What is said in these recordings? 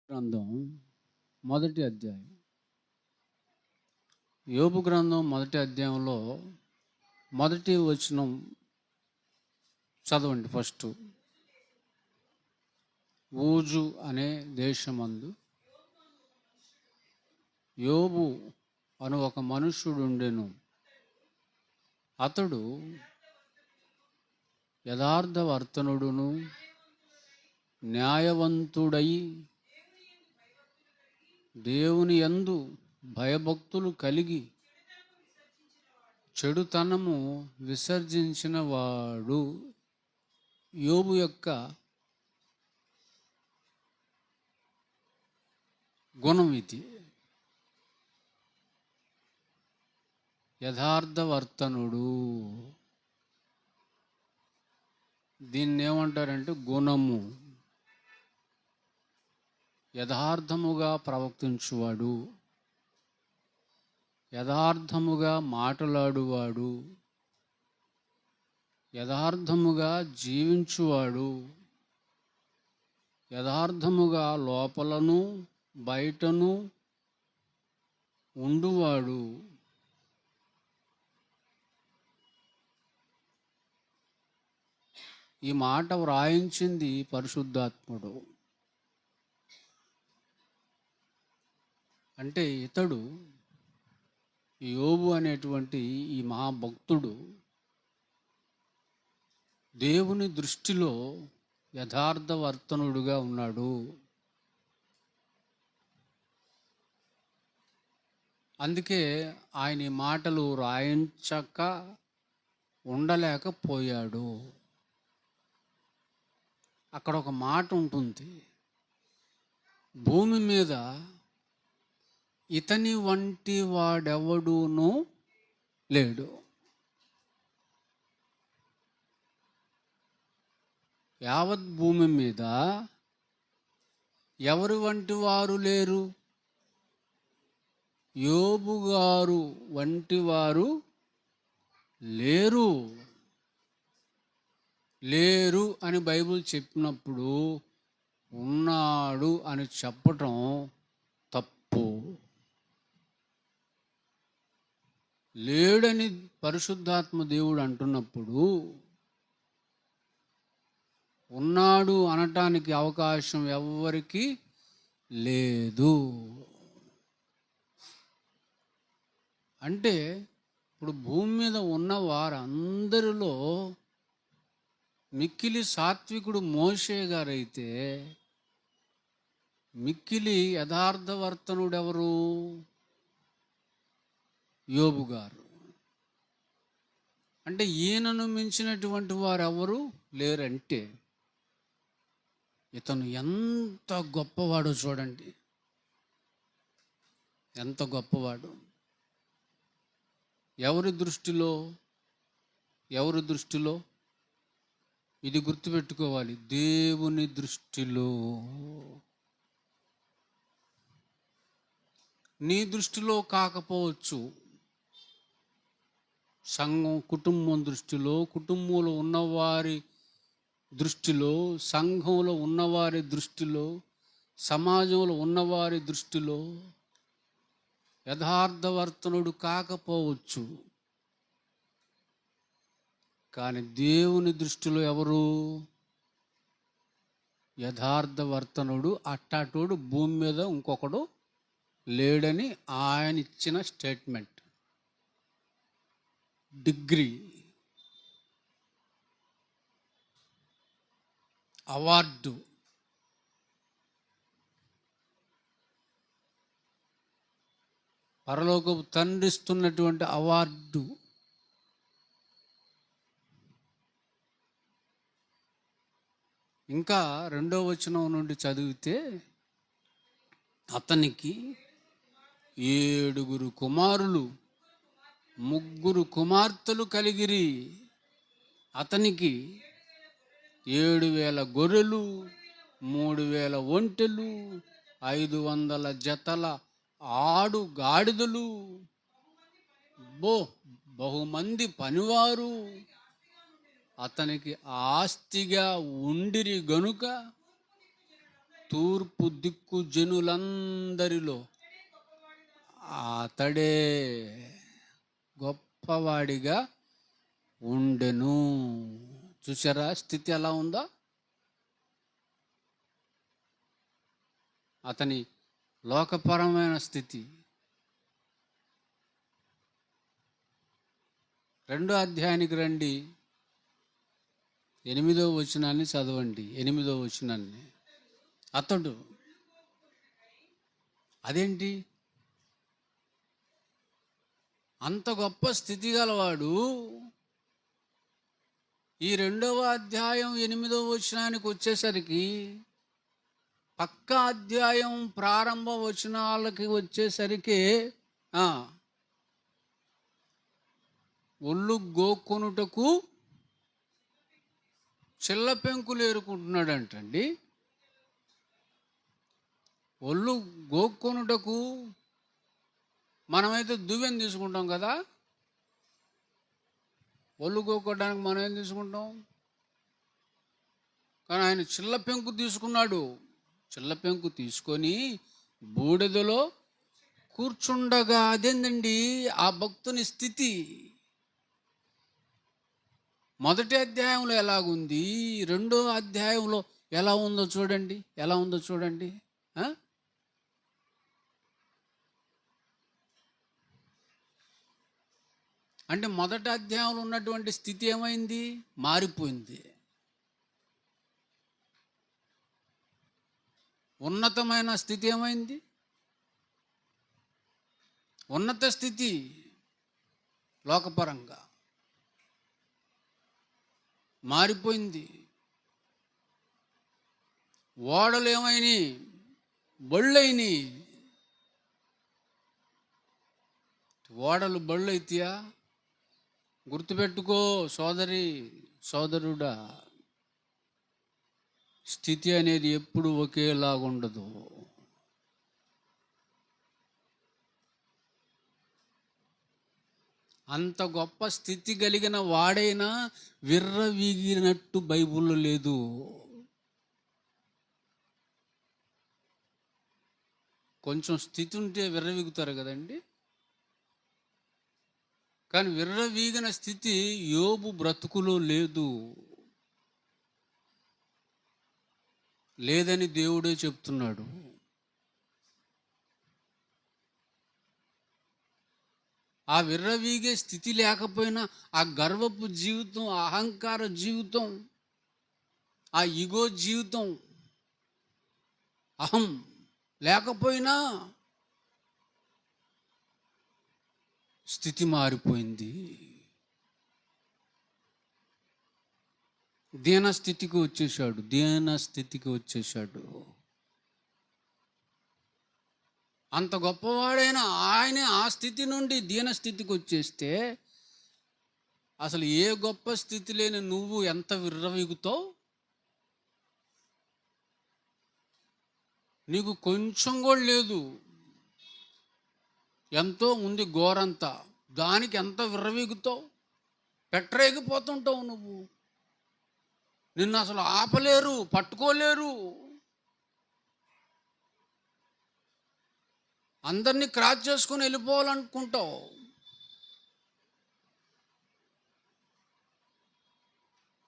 గ్రంథం మొదటి అధ్యాయం. యోబు గ్రంథం మొదటి అధ్యాయంలో మొదటి వచనం చదవండి. ఫస్ట్, ఊజు అనే దేశమందు యోబు అను ఒక మనుష్యుడుండెను. అతడు యథార్థవర్తనుడును న్యాయవంతుడై దేవుని యందు భయభక్తులు కలిగి చెడుతనము విసర్జించిన వాడు. యోబు యొక్క గుణం ఇది. యథార్థవర్తనుడు. దీన్ని ఏమంటారంటే గుణము. యథార్థముగా ప్రవర్తించువాడు, యథార్థముగా మాట్లాడువాడు, యథార్థముగా జీవించువాడు, యథార్థముగా లోపలను బయటను ఉండువాడు. ఈ మాట వ్రాయించింది పరిశుద్ధాత్ముడు. అంటే ఇతడు యోబు అనేటువంటి ఈ మహాభక్తుడు దేవుని దృష్టిలో యథార్థవర్తనుడుగా ఉన్నాడు. అందుకే ఆయన ఈ మాటలు రాయించక ఉండలేకపోయాడు. అక్కడ ఒక మాట ఉంటుంది, భూమి మీద ఇతని వంటి వాడెవడూనూ లేడు. యావత్ భూమి మీద ఎవరి వంటి వారు లేరు? యోబు గారు వంటి వారు లేరు. లేరు అని బైబిల్ చెప్పినప్పుడు ఉన్నాడు అని చెప్పటం తప్పు. లేడని పరిశుద్ధాత్మ దేవుడు అంటున్నప్పుడు ఉన్నాడు అనటానికి అవకాశం ఎవ్వరికి లేదు. అంటే ఇప్పుడు భూమి మీద ఉన్న వారందరిలో మిక్కిలి సాత్వికుడు మోషే గారైతే మిక్కిలి యథార్థవర్తనుడెవరు? యోబు గారు. అంటే ఈయనను మించినటువంటి వారు ఎవరు లేరంటే ఇతను ఎంత గొప్పవాడో చూడండి. ఎంత గొప్పవాడు! ఎవరి దృష్టిలో ఇది గుర్తుపెట్టుకోవాలి, దేవుని దృష్టిలో. నీ దృష్టిలో కాకపోవచ్చు, సంఘం కుటుంబం దృష్టిలో, కుటుంబంలో ఉన్నవారి దృష్టిలో, సంఘంలో ఉన్నవారి దృష్టిలో, సమాజంలో ఉన్నవారి దృష్టిలో యథార్థవర్తనుడు కాకపోవచ్చు. కానీ దేవుని దృష్టిలో ఎవరు యథార్థవర్తనుడు? అట్టాటోడు భూమి మీద ఇంకొకడు లేడని ఆయన ఇచ్చిన స్టేట్మెంట్, డిగ్రీ, అవార్డు. పరలోకపు తండ్రి ఇస్తున్నటువంటి అవార్డు. ఇంకా 2వ వచనం నుండి చదివితే, అతనికి 7 కుమారులు 3 కుమార్తెలు కలిగిరి. అతనికి 7,000 గొర్రెలు, 3,000 ఒంటెలు, 500 జతల ఆడు గాడిదలు, బహుమంది పనివారు అతనికి ఆస్తిగా ఉండిరి గనుక తూర్పు దిక్కు జనులందరిలో అతడే గొప్పవాడిగా ఉండెను. చూసారా స్థితి ఎలా ఉందో? అతని లోకపరమైన స్థితి. 2వ అధ్యాయానికి రండి, 8వ వచనాన్ని చదవండి. 8వ వచనాన్ని. అతడు అదేంటి అంత గొప్ప స్థితి గలవాడు ఈ 2వ అధ్యాయం 8వ వచనానికి వచ్చేసరికి పక్క అధ్యాయం ప్రారంభ వచనాలకి వచ్చేసరికి ఒళ్ళు గోక్కొనుటకు చిల్ల పెంకులు ఏరుకుంటున్నాడు అంటండి. ఒళ్ళు గోక్కొనుటకు మనమైతే దువ్వెన తీసుకుంటాం కదా, ఒళ్ళు గోక్కోవడానికి మనం ఏం తీసుకుంటాం? కానీ ఆయన చిల్ల పెంకు తీసుకున్నాడు. చిల్ల పెంకు తీసుకొని బూడిదలో కూర్చుండగా, అదేందండి ఆ భక్తుని స్థితి. 1వ అధ్యాయంలో ఎలాగుంది, 2వ అధ్యాయంలో ఎలా ఉందో చూడండి. ఎలా ఉందో చూడండి. అంటే 1వ అధ్యాయంలో ఉన్నటువంటి స్థితి ఏమైంది? మారిపోయింది. ఉన్నతమైన స్థితి ఏమైంది? ఉన్నత స్థితి లోకపరంగా మారిపోయింది. ఓడలు ఏమైనాయి? బళ్ళైనాయి. ఓడలు బళ్ళు అయితేయా? గుర్తుపెట్టుకో సోదరి సోదరుడా, స్థితి అనేది ఎప్పుడు ఒకేలాగుండదు. అంత గొప్ప స్థితి కలిగిన వాడైనా విర్రవీగినట్టు బైబిల్లో లేదు. కొంచెం స్థితి ఉంటే విర్రవీగుతారు కదండి. కానీ విర్రవీగిన స్థితి యోబు బ్రతుకులో లేదు. లేదని దేవుడే చెప్తున్నాడు. ఆ విర్రవీగే స్థితి లేకపోయినా, ఆ గర్వపు జీవితం, ఆ అహంకార జీవితం, ఆ ఇగో జీవితం, అహం లేకపోయినా స్థితి మారిపోయింది. దీనస్థితికి వచ్చేసాడు. దీనస్థితికి వచ్చేసాడు. అంత గొప్పవాడైన ఆయనే ఆ స్థితి నుండి దీనస్థితికి వచ్చేస్తే అసలు ఏ గొప్ప స్థితి లేని నువ్వు ఎంత విర్రవీగుతావు? నీకు కొంచెం కూడా లేదు. ఎంతో ఉంది గోరంతా, దానికి ఎంత విర్రవీగుతావు? పెట్టరేగిపోతుంటావు నువ్వు. నిన్ను అసలు ఆపలేరు, పట్టుకోలేరు. అందరినీ క్రాస్ చేసుకుని వెళ్ళిపోవాలనుకుంటావు.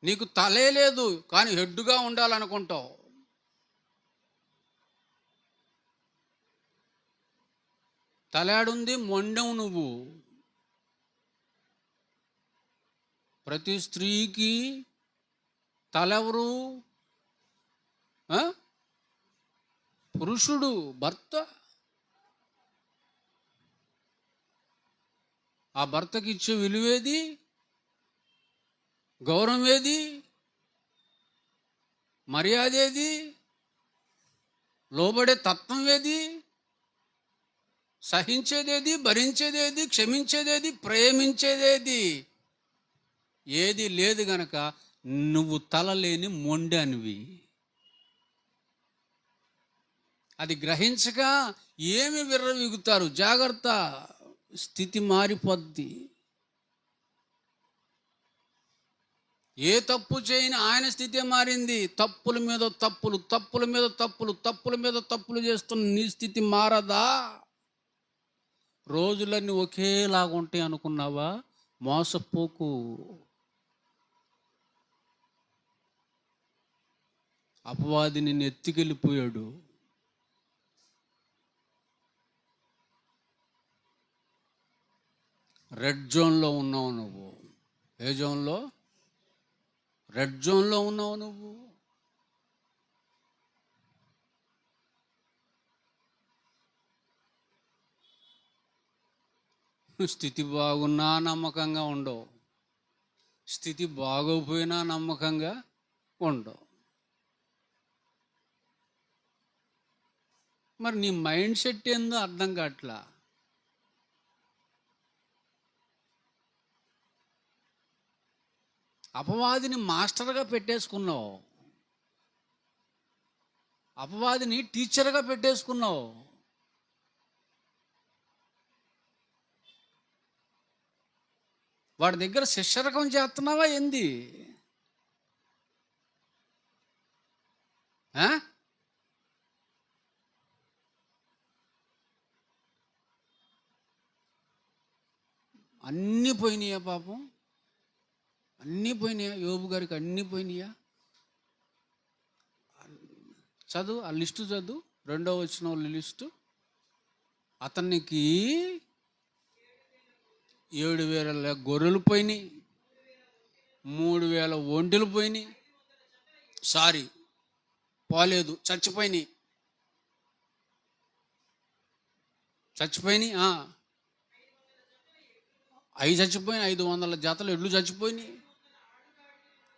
నీకు తలే లేదు కానీ హెడ్డుగా ఉండాలనుకుంటావు. తలాడుంది మొండెం నువ్వు. ప్రతి స్త్రీకి తలెవరు? పురుషుడు, భర్త. ఆ భర్తకి ఇచ్చే విలువేది? గౌరవం ఏది? మర్యాద ఏది? లోబడే తత్వం ఏది? సహించేదేది? భరించేదేది? క్షమించేదేది? ప్రేమించేదేది? ఏది లేదు గనక నువ్వు తలలేని మొండానివి. అది గ్రహించక ఏమి విర్రవీగుతారు. జాగ్రత్త, స్థితి మారిపోద్ది. ఏ తప్పు చేయని ఆయన స్థితే మారింది. తప్పుల మీద తప్పులు, తప్పుల మీద తప్పులు, తప్పుల మీద తప్పులు చేస్తున్న నీ స్థితి మారదా? రోజులన్నీ ఒకేలాగా ఉంటాయి అనుకున్నావా? మోసపోకు. అపవాది నిన్ను ఎత్తుకెళ్ళిపోయాడు. రెడ్ జోన్లో ఉన్నావు నువ్వు. ఏ జోన్లో? రెడ్ జోన్లో ఉన్నావు నువ్వు. స్థితి బాగున్నా నమ్మకంగా ఉండవు, స్థితి బాగోపోయినా నమ్మకంగా ఉండవు. మరి నీ మైండ్ సెట్ ఏందో అర్థం కావట్లా. అపవాదిని మాస్టర్గా పెట్టేసుకున్నావు, అపవాదిని టీచర్గా పెట్టేసుకున్నావు. వాడి దగ్గర శిష్యరకం చేస్తున్నావా ఏంది? అన్నీ పోయినాయా పాపం? అన్నీ పోయినాయా? యోబు గారికి అన్నీ పోయినాయా? చదువు ఆ లిస్టు, చదువు 2వ వచనం లిస్టు. అతనికి 7,000 గొర్రెలు పోయినాయి, 3,000 ఒంటెలు పోయినాయి. పోలేదు, చచ్చిపోయినాయి. అవి చచ్చిపోయినాయి. 500 జతలు ఎడ్లు చచ్చిపోయినాయి.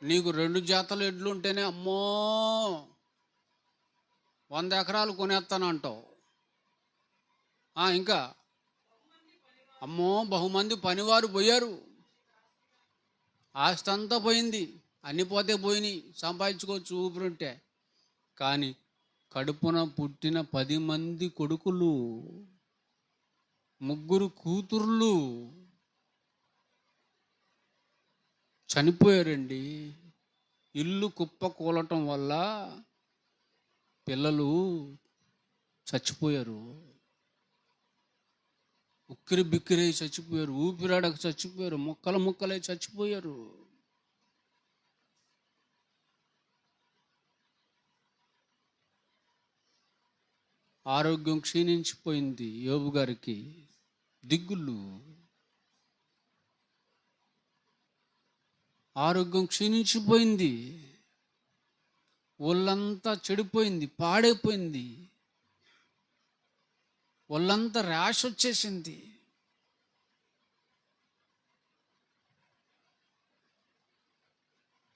నీకు 2 జతలు ఎడ్లు ఉంటేనే అమ్మో 100 ఎకరాలు కొనేస్తానంటావు. ఇంకా అమ్మో బహుమంది పనివారు పోయారు, ఆస్తి అంతా పోయింది. అన్ని పోతే పోయినాయి, సంపాదించుకోవచ్చు ఊపిరుంటే. కానీ కడుపున పుట్టిన 10 మంది కొడుకులు, 3 కూతుర్లు చనిపోయారండి. ఇల్లు కుప్ప కూలటం వల్ల పిల్లలు చచ్చిపోయారు, ఉక్కిరి బిక్కిరి చచ్చిపోయారు, ఊపిరాడక చచ్చిపోయారు, ముక్కలై చచ్చిపోయారు. ఆరోగ్యం క్షీణించిపోయింది యోబు గారికి. దిగులు, ఆరోగ్యం క్షీణించిపోయింది, ఒళ్ళంతా చెడిపోయింది, పాడైపోయింది, ఒళ్ళంతా ర్యాష్ వచ్చేసింది.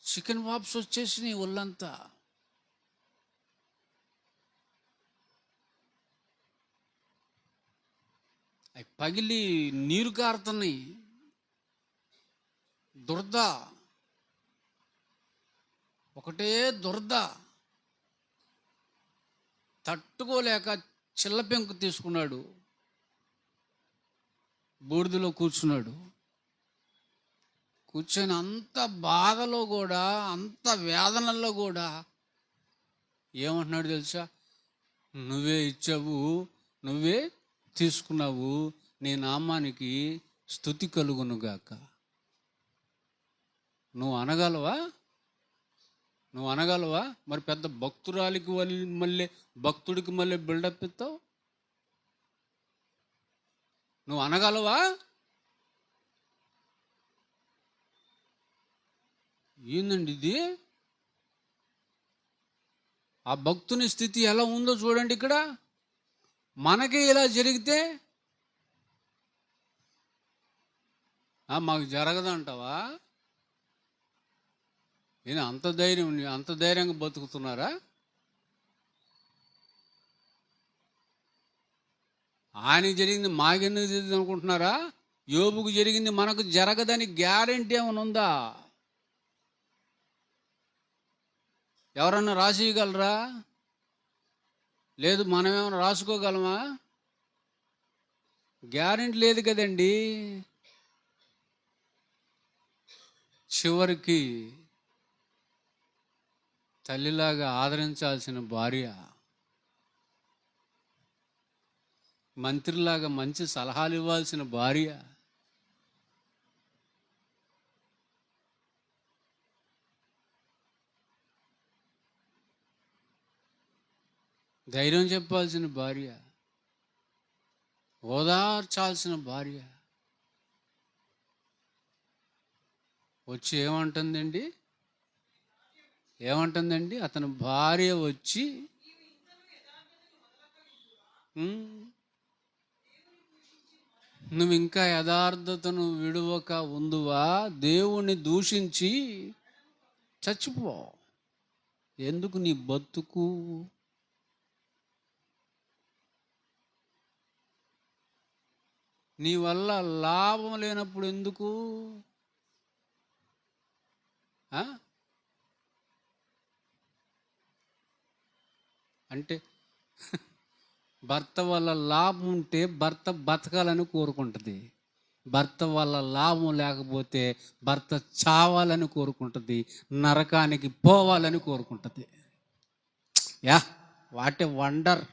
చికెన్ వాప్స్ వచ్చేసినాయి ఒళ్ళంతా. అవి పగిలి నీరు కారుతున్నాయి. దురద, ఒకటే దురద. తట్టుకోలేక చిల్ల పెంకు తీసుకున్నాడు, బూడిదలో కూర్చున్నాడు. కూర్చొని అంత బాధలో కూడా, అంత వేదనల్లో కూడా ఏమంటున్నాడు తెలుసా? నువ్వే ఇచ్చావు, నువ్వే తీసుకున్నావు, నీ నామానికి స్తుతి కలుగునుగాక. నువ్వు అనగలవా? మరి పెద్ద భక్తురాలికి భక్తుడికి మళ్ళీ బిల్డప్ ఇస్తావు? నువ్వు అనగలవా? ఏందండి ఇది? ఆ భక్తుని స్థితి ఎలా ఉందో చూడండి. ఇక్కడ మనకి ఇలా జరిగితే మాకు జరగదంటావా? నేను అంత ధైర్యంగా బతుకుతున్నారా? ఆయనకి జరిగింది మాకెందుకు జరిగింది అనుకుంటున్నారా? యోబుకు జరిగింది మనకు జరగదని గ్యారెంటీ ఏమైనా ఉందా? ఎవరన్నా రాసియగలరా? లేదు. మనమేమైనా రాసుకోగలమా? గ్యారెంటీ లేదు కదండి. చివరికి తల్లిలాగా ఆదరించాల్సిన భార్య, మంత్రిలాగా మంచి సలహాలు ఇవ్వాల్సిన భార్య, ధైర్యం చెప్పాల్సిన భార్య, ఓదార్చాల్సిన భార్య వచ్చి ఏమంటుందండి? అతని భార్య వచ్చి నువ్వు ఇంకా యథార్థతను విడువక ఉందువా, దేవుణ్ణి దూషించి చచ్చిపో. ఎందుకు నీ బతుకు? నీ వల్ల లాభం లేనప్పుడు ఎందుకు? అంటే భర్త వల్ల లాభం ఉంటే భర్త బతకాలని కోరుకుంటుంది, భర్త వల్ల లాభం లేకపోతే భర్త చావాలని కోరుకుంటుంది, నరకానికి పోవాలని కోరుకుంటుంది. Yeah, what a wonder!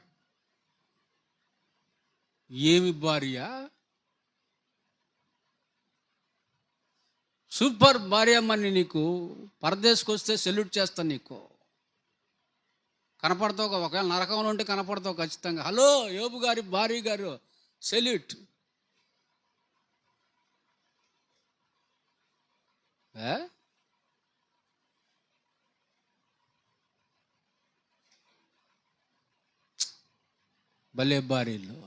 ఏమి భార్య! సూపర్ భార్య అమ్మని. నీకు పరదేశకు వస్తే సెల్యూట్ చేస్తాను. నీకు కనపడతావు, ఒకవేళ నరకంలో ఉంటే కనపడతావు ఖచ్చితంగా. హలో యోబు గారి భార్య గారు, సెల్యూట్. భలే భార్యలు.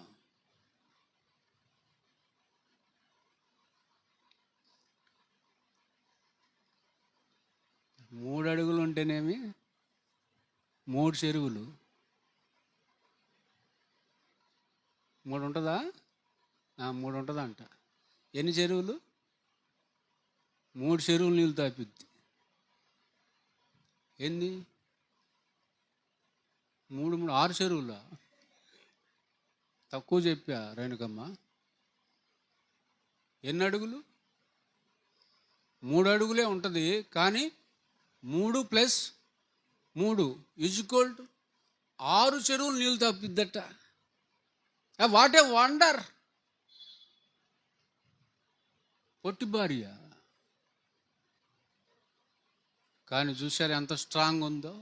మూడు అడుగులు ఉంటేనేమి 3 చెరువులు. 3 ఉంటుందా? 3 ఉంటుందంట. ఎన్ని చెరువులు? 3 చెరువులు నీళ్ళు తాపిద్ది. ఎన్ని? 3 6 చెరువులా? తక్కువ చెప్పా రేణుకమ్మ. ఎన్ని అడుగులు? 3 అడుగులే ఉంటుంది, కానీ 3 + 3 = 6 చెరువులు నీళ్ళు తప్పిద్దట. What a wonder! పొట్టి భార్య, కానీ చూశారు ఎంత స్ట్రాంగ్ ఉందో.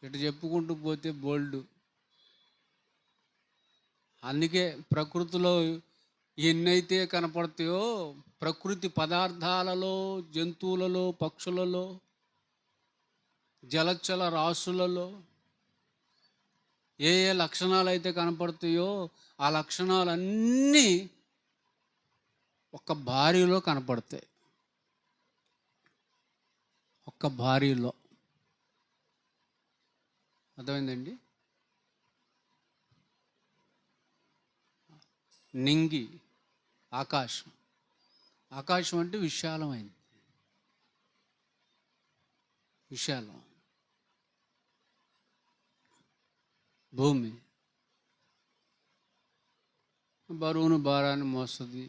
ఇటు చెప్పుకుంటూ పోతే బోల్డ్. అందుకే ప్రకృతిలో ఎన్నైతే కనపడతాయో, ప్రకృతి పదార్థాలలో, జంతువులలో, పక్షులలో, జలచల రాశులలో ఏ లక్షణాలు అయితే కనపడతాయో ఆ లక్షణాలన్నీ ఒక్క భార్యలో కనపడతాయి. ఒక్క భార్యలో. అర్థమైందండి? నింగి, ఆకాశం. ఆకాశం అంటే విశాలమైంది, విశాలం. భూమి బరువును భారాన్ని మోస్తుంది,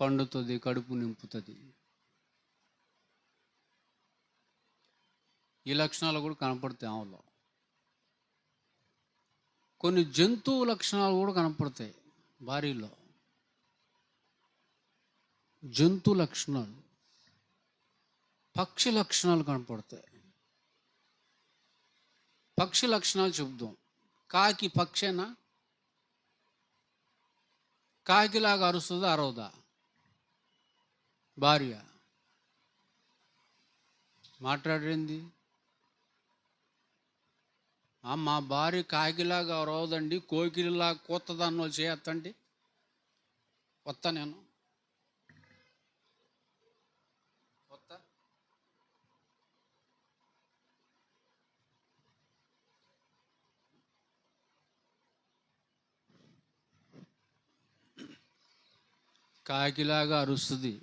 పండుతుంది, కడుపు నింపుతుంది. ఈ లక్షణాలు కూడా కనపడతాయి ఆమెలో. కొన్ని జంతువు లక్షణాలు కూడా కనపడతాయి భార్యలో. జంతు లక్షణాలు, పక్షి లక్షణాలు కనపడతాయి. పక్షి లక్షణాలు చెబుదాం. కాకి పక్షేనా? కాకిలాగా అరుస్తుందా, అరవదా? భార్య మాట్లాడేంది? మా భార్య కాకిలాగా అరవదండి, కోకిలిలాగా కూతదాన్ని వాళ్ళు చేయొద్దండి. వస్తా నేను, వస్తా. కాకిలాగా అరుస్తుంది.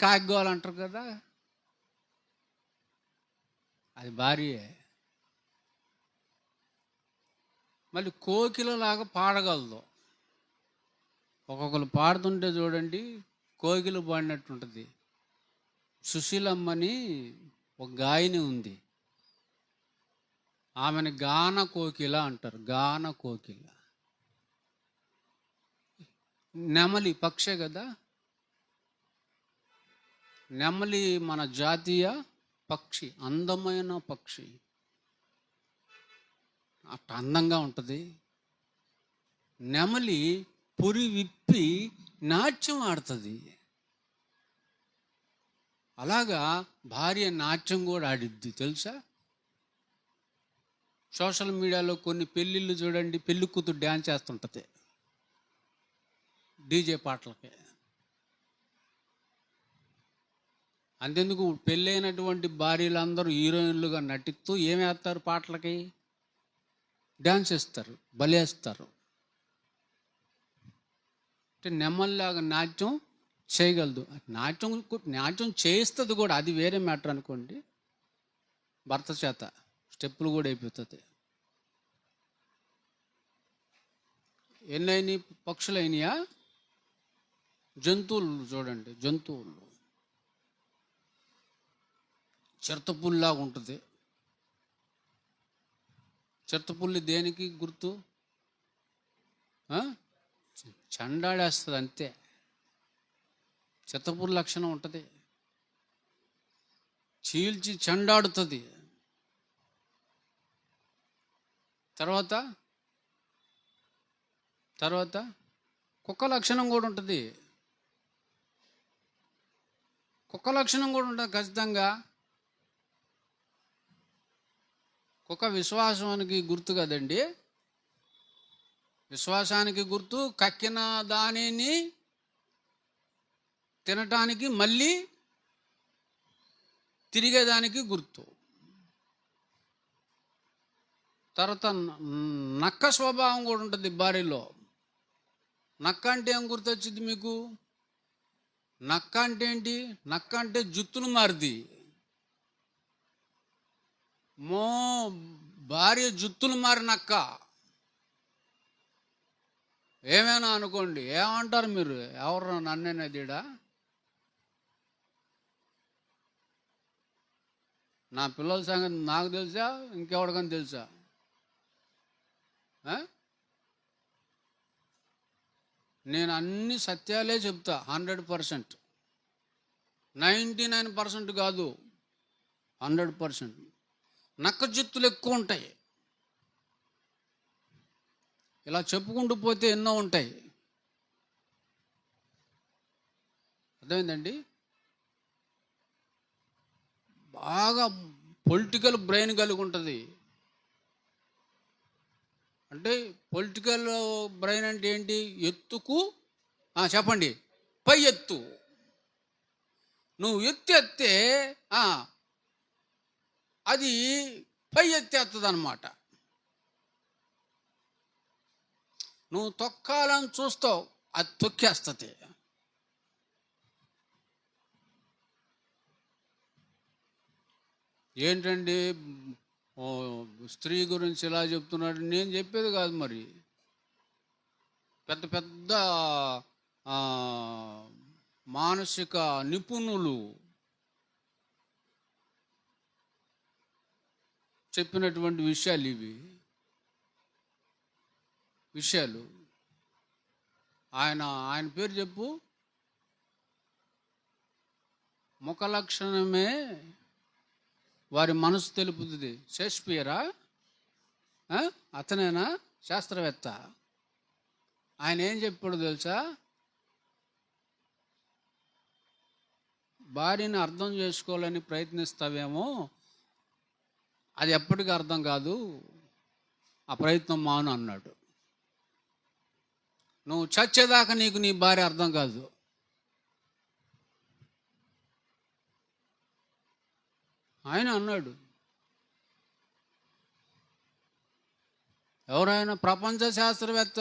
కాకిగోలు అంటారు కదా, అది భార్యే. మళ్ళీ కోకిలలాగా పాడగలదు. ఒక్కొక్కరు పాడుతుంటే చూడండి, కోకిల పాడినట్టు ఉంటుంది. సుశీలమ్మని ఒక గాయని ఉంది, ఆమెను గాన కోకిల అంటారు. గాన కోకిల. నెమలి పక్షే కదా, నెమలి మన జాతీయ పక్షి, అందమైన పక్షి. అట్ట అందంగా ఉంటుంది. నెమలి పురి విప్పి నాట్యం ఆడుతుంది. అలాగా భార్య నాట్యం కూడా ఆడిద్ది తెలుసా. సోషల్ మీడియాలో కొన్ని పెళ్ళిళ్ళు చూడండి, పెళ్లి కూతురు డ్యాన్స్ చేస్తుంటుంది డీజే పాటలకి. అంతెందుకు, పెళ్ళైనటువంటి భార్యలందరూ హీరోయిన్లుగా నటిస్తూ ఏమేస్తారు, పాటలకి డ్యాన్స్ వేస్తారు, బలేస్తారు. అంటే నెమ్మల్లాగా నాట్యం చేయగలదు. నాట్యం చేస్తుంది కూడా, అది వేరే మ్యాటర్ అనుకోండి. భర్త చేత స్టెప్పులు కూడా అయిపోతుంది. ఎన్నైనాయి పక్షులు అయినాయా? జంతువులు చూడండి, జంతువులు చిరుతపుల్లాగా ఉంటుంది. చిరుతపుల్లి దేనికి గుర్తు? చండాడేస్తుంది అంతే. చిత్తపుల్లి లక్షణం ఉంటుంది, చీల్చి చండాడుతుంది. తర్వాత తర్వాత కుక్క లక్షణం కూడా ఉంటుంది. కుక్క లక్షణం కూడా ఉంటుంది ఖచ్చితంగా. కుక్క విశ్వాసానికి గుర్తు కదండి. విశ్వాసానికి గుర్తు, కక్కిన దానిని తినటానికి మళ్ళీ తిరిగేదానికి గుర్తు. తర్వాత నక్క స్వభావం కూడా ఉంటుంది భార్యలో. నక్క అంటే ఏం గుర్తొచ్చింది మీకు? నక్క అంటే ఏంటి? నక్క అంటే జుత్తులు మారిది. భార్య జుత్తులు మారి నక్క. ఏమైనా అనుకోండి, ఏమంటారు మీరు? ఎవరు నన్నేనదిడా? నా పిల్లల సంగతి నాకు తెలుసా, ఇంకెవరికని తెలుసా? నేను అన్ని సత్యాలే చెప్తా, 100%, 99% కాదు, 100%. నక్క జుత్తులు ఎక్కువ ఉంటాయి. ఇలా చెప్పుకుంటూ పోతే ఎన్నో ఉంటాయి. అర్థమైందండి? బాగా పొలిటికల్ బ్రెయిన్ కలిగి ఉంటుంది. అంటే పొలిటికల్ బ్రెయిన్ అంటే ఏంటి? ఎత్తుకు చెప్పండి, పై ఎత్తు. నువ్వు ఎత్తే అది పై ఎత్తేస్తుంది అన్నమాట. నువ్వు తొక్కాలని చూస్తావు, అది తొక్కేస్తుంది. ఏంటండి స్త్రీ గురించి ఇలా చెప్తున్నాడు? నేను చెప్పేది కాదు మరి. పెద్ద పెద్ద మానసిక నిపుణులు చెప్పినటువంటి విషయాలు ఇవి. విషయాలు ఆయన పేరు చెప్పు. ముఖ లక్షణమే వారి మనసు తెలుపుతుంది. షేక్స్పియరా? అతనేనా శాస్త్రవేత్త? ఆయన ఏం చెప్పాడు తెలుసా? భార్యని అర్థం చేసుకోవాలని ప్రయత్నిస్తావేమో, అది ఎప్పటికీ అర్థం కాదు, ఆ ప్రయత్నం మాను అన్నాడు. నువ్వు చచ్చేదాకా నీకు నీ భార్య అర్థం కాదు. ఆయన అన్నాడు. ఎవరైనా ప్రపంచ శాస్త్రవేత్త,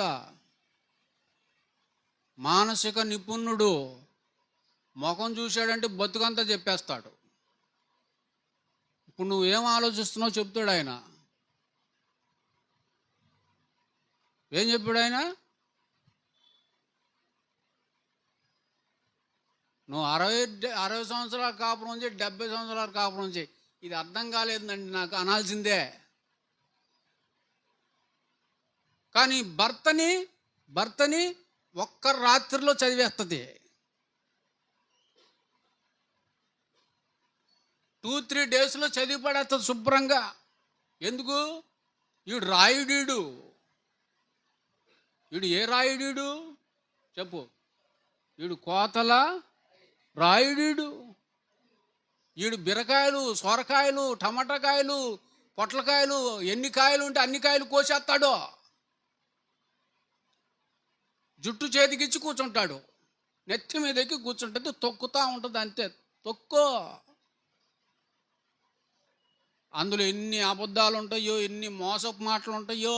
మానసిక నిపుణుడు ముఖం చూశాడంటే బతుకంతా చెప్పేస్తాడు. ఇప్పుడు నువ్వేం ఆలోచిస్తున్నావు చెప్తాడు ఆయన. ఏం చెప్పాడు ఆయన? నువ్వు 60 సంవత్సరాల కాపురం చేయి, 70 సంవత్సరాల కాపురం చేయి, ఇది అర్థం కాలేదండి నాకు అనాల్సిందే. కానీ భర్తని ఒక్క రాత్రిలో చదివేస్తుంది. 2-3 డేస్లో చదివి పడేస్తుంది శుభ్రంగా. ఎందుకు? వీడు రాయుడీడు. వీడు ఏ రాయుడీడు చెప్పు? వీడు కోతల రాయుడీడు. వీడు బీరకాయలు, సొరకాయలు, టమాటాకాయలు, పొట్లకాయలు, ఎన్ని కాయలు ఉంటే అన్ని కాయలు కోసేస్తాడు. జుట్టు చేతికిచ్చి కూర్చుంటాడు, నెత్తి మీద ఎక్కి కూర్చుంటుంది, తొక్కుతూ ఉంటుంది, అంతే తొక్కో. అందులో ఎన్ని అబద్ధాలు ఉంటాయో, ఎన్ని మోసపు మాటలు ఉంటాయో,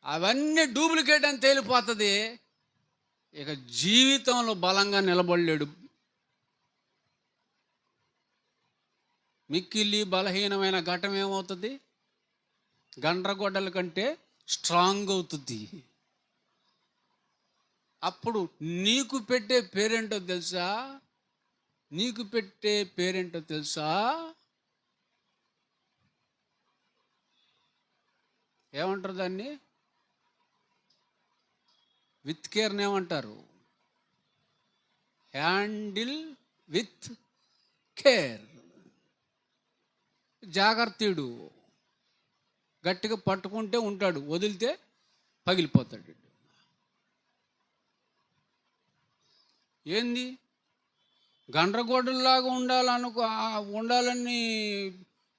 అవన్నీ డూప్లికేట్ అని తేలిపోతుంది. ఇక జీవితంలో బలంగా నిలబడలేడు. మిక్కిలి బలహీనమైన ఘటం ఏమవుతుంది? గండ్రగొడ్డల కంటే స్ట్రాంగ్ అవుతుంది. అప్పుడు నీకు పెట్టే పేరేంటో తెలుసా? నీకు పెట్టే పేరేంటో తెలుసా? ఏమంటారు దాన్ని? విత్ కేర్ని ఏమంటారు? Handle with care. జాగ్రత్తడు. గట్టిగా పట్టుకుంటే ఉంటాడు, వదిలితే పగిలిపోతాడు. ఏంది గండ్రగొడ్డలాగా ఉండాలని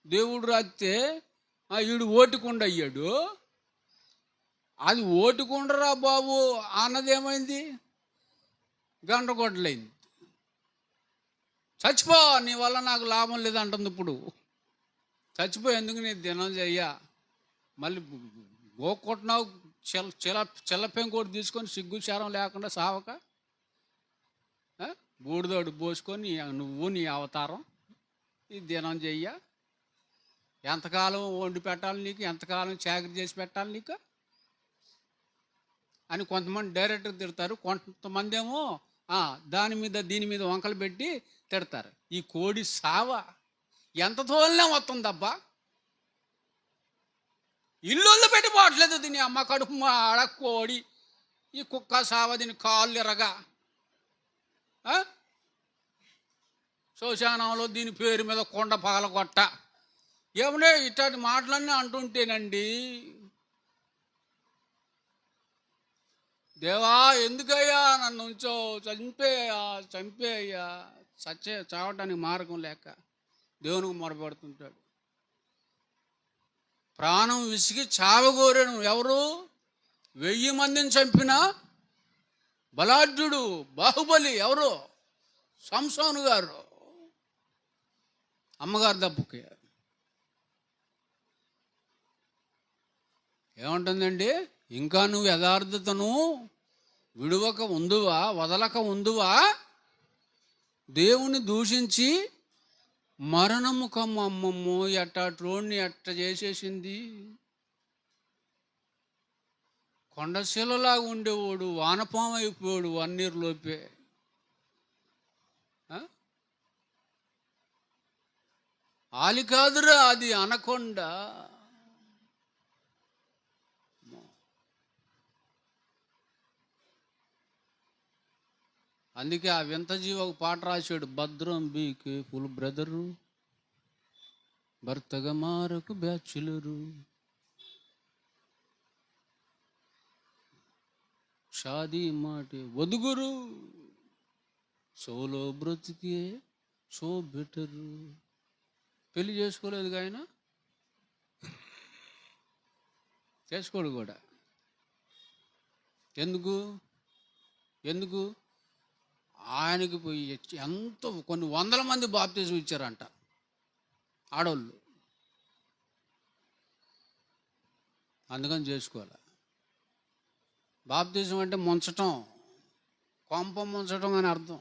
దేవుడు రాస్తే వీడు ఓటికుండ అయ్యాడు. అది ఓటికుండరా బాబు అన్నదేమైంది? గండ్రగొడ్డలైంది. చచ్చిపో, నీ వల్ల నాకు లాభం లేదంటుంది. ఇప్పుడు చచ్చిపో, ఎందుకు నీ దినం చెయ్యా? మళ్ళీ గోకొట్టినావు, చిల్లపెంకోటి తీసుకొని సిగ్గుచారం లేకుండా సావక బూడిదోడు పోసుకొని నువ్వు నీ అవతారం ఈ దినం చెయ్య. ఎంతకాలం వండి పెట్టాలి నీకు? ఎంతకాలం చాకరీ చేసి పెట్టాలి నీకు అని కొంతమంది డైరెక్టర్ తిడతారు. కొంతమంది ఏమో దీని మీద వంకలు పెట్టి తిడతారు. ఈ కోడి సావ ఎంత తోలినా వస్తుందబ్బా, ఇల్లు పెట్టిపోవట్లేదు. దీని అమ్మ కడుపు ఆడ కోడి, ఈ కుక్క సావ, దీని కాళ్ళు ఎరగా శ్మశానంలో దీని పేరు మీద కొండ పగలగొట్ట. ఏమనే ఇట్లాంటి మాటలన్నీ అంటుంటేనండి, దేవా ఎందుకయ్యా నన్ను ఉంచో, చంపేయ్యా, చావటానికి మార్గం లేక దేవునికి మొరపెడుతుంటాడు. ప్రాణం విసిగి చావగోరాను. ఎవరు? 1000 మందిని చంపిన బలాఢ్యుడు, బాహుబలి. ఎవరు? సంసోను గారు. అమ్మగారు దెబ్బకి ఏమంటుందండి? ఇంకా నువ్వు యథార్థతను విడువక ఉందువా, వదలక ఉందువా, దేవుని దూషించి మరణము కమ్మమ్మమ్మో, ఎట్టాట్లోని ఎట్ట చేసేసింది. కొండశిలలాగా ఉండేవాడు వానపాము అయిపోయాడు 1 year లోపే. ఆలి కాదురా అది, అనకొండ. అందుకే ఆ వింత జీవి ఒక పాట రాశాడు, భద్రం బీకే ఫుల్ బ్రదరు, భర్తగా మారకు బ్యాచులరు, షాదీ మాటే వదుగురు, సోలో బ్రతికే సో బెటరు. పెళ్లి చేసుకోలేదు ఆయన, చేసుకోడు కూడా. ఎందుకు ఆయనకి పోయి ఎంతో కొన్ని 100 మంది బాప్తిజం ఇచ్చారంట ఆడోళ్ళు. అందుకని చేసుకోవాలి. బాప్తిజం అంటే ముంచటం, కొంప ముంచటం అని అర్థం.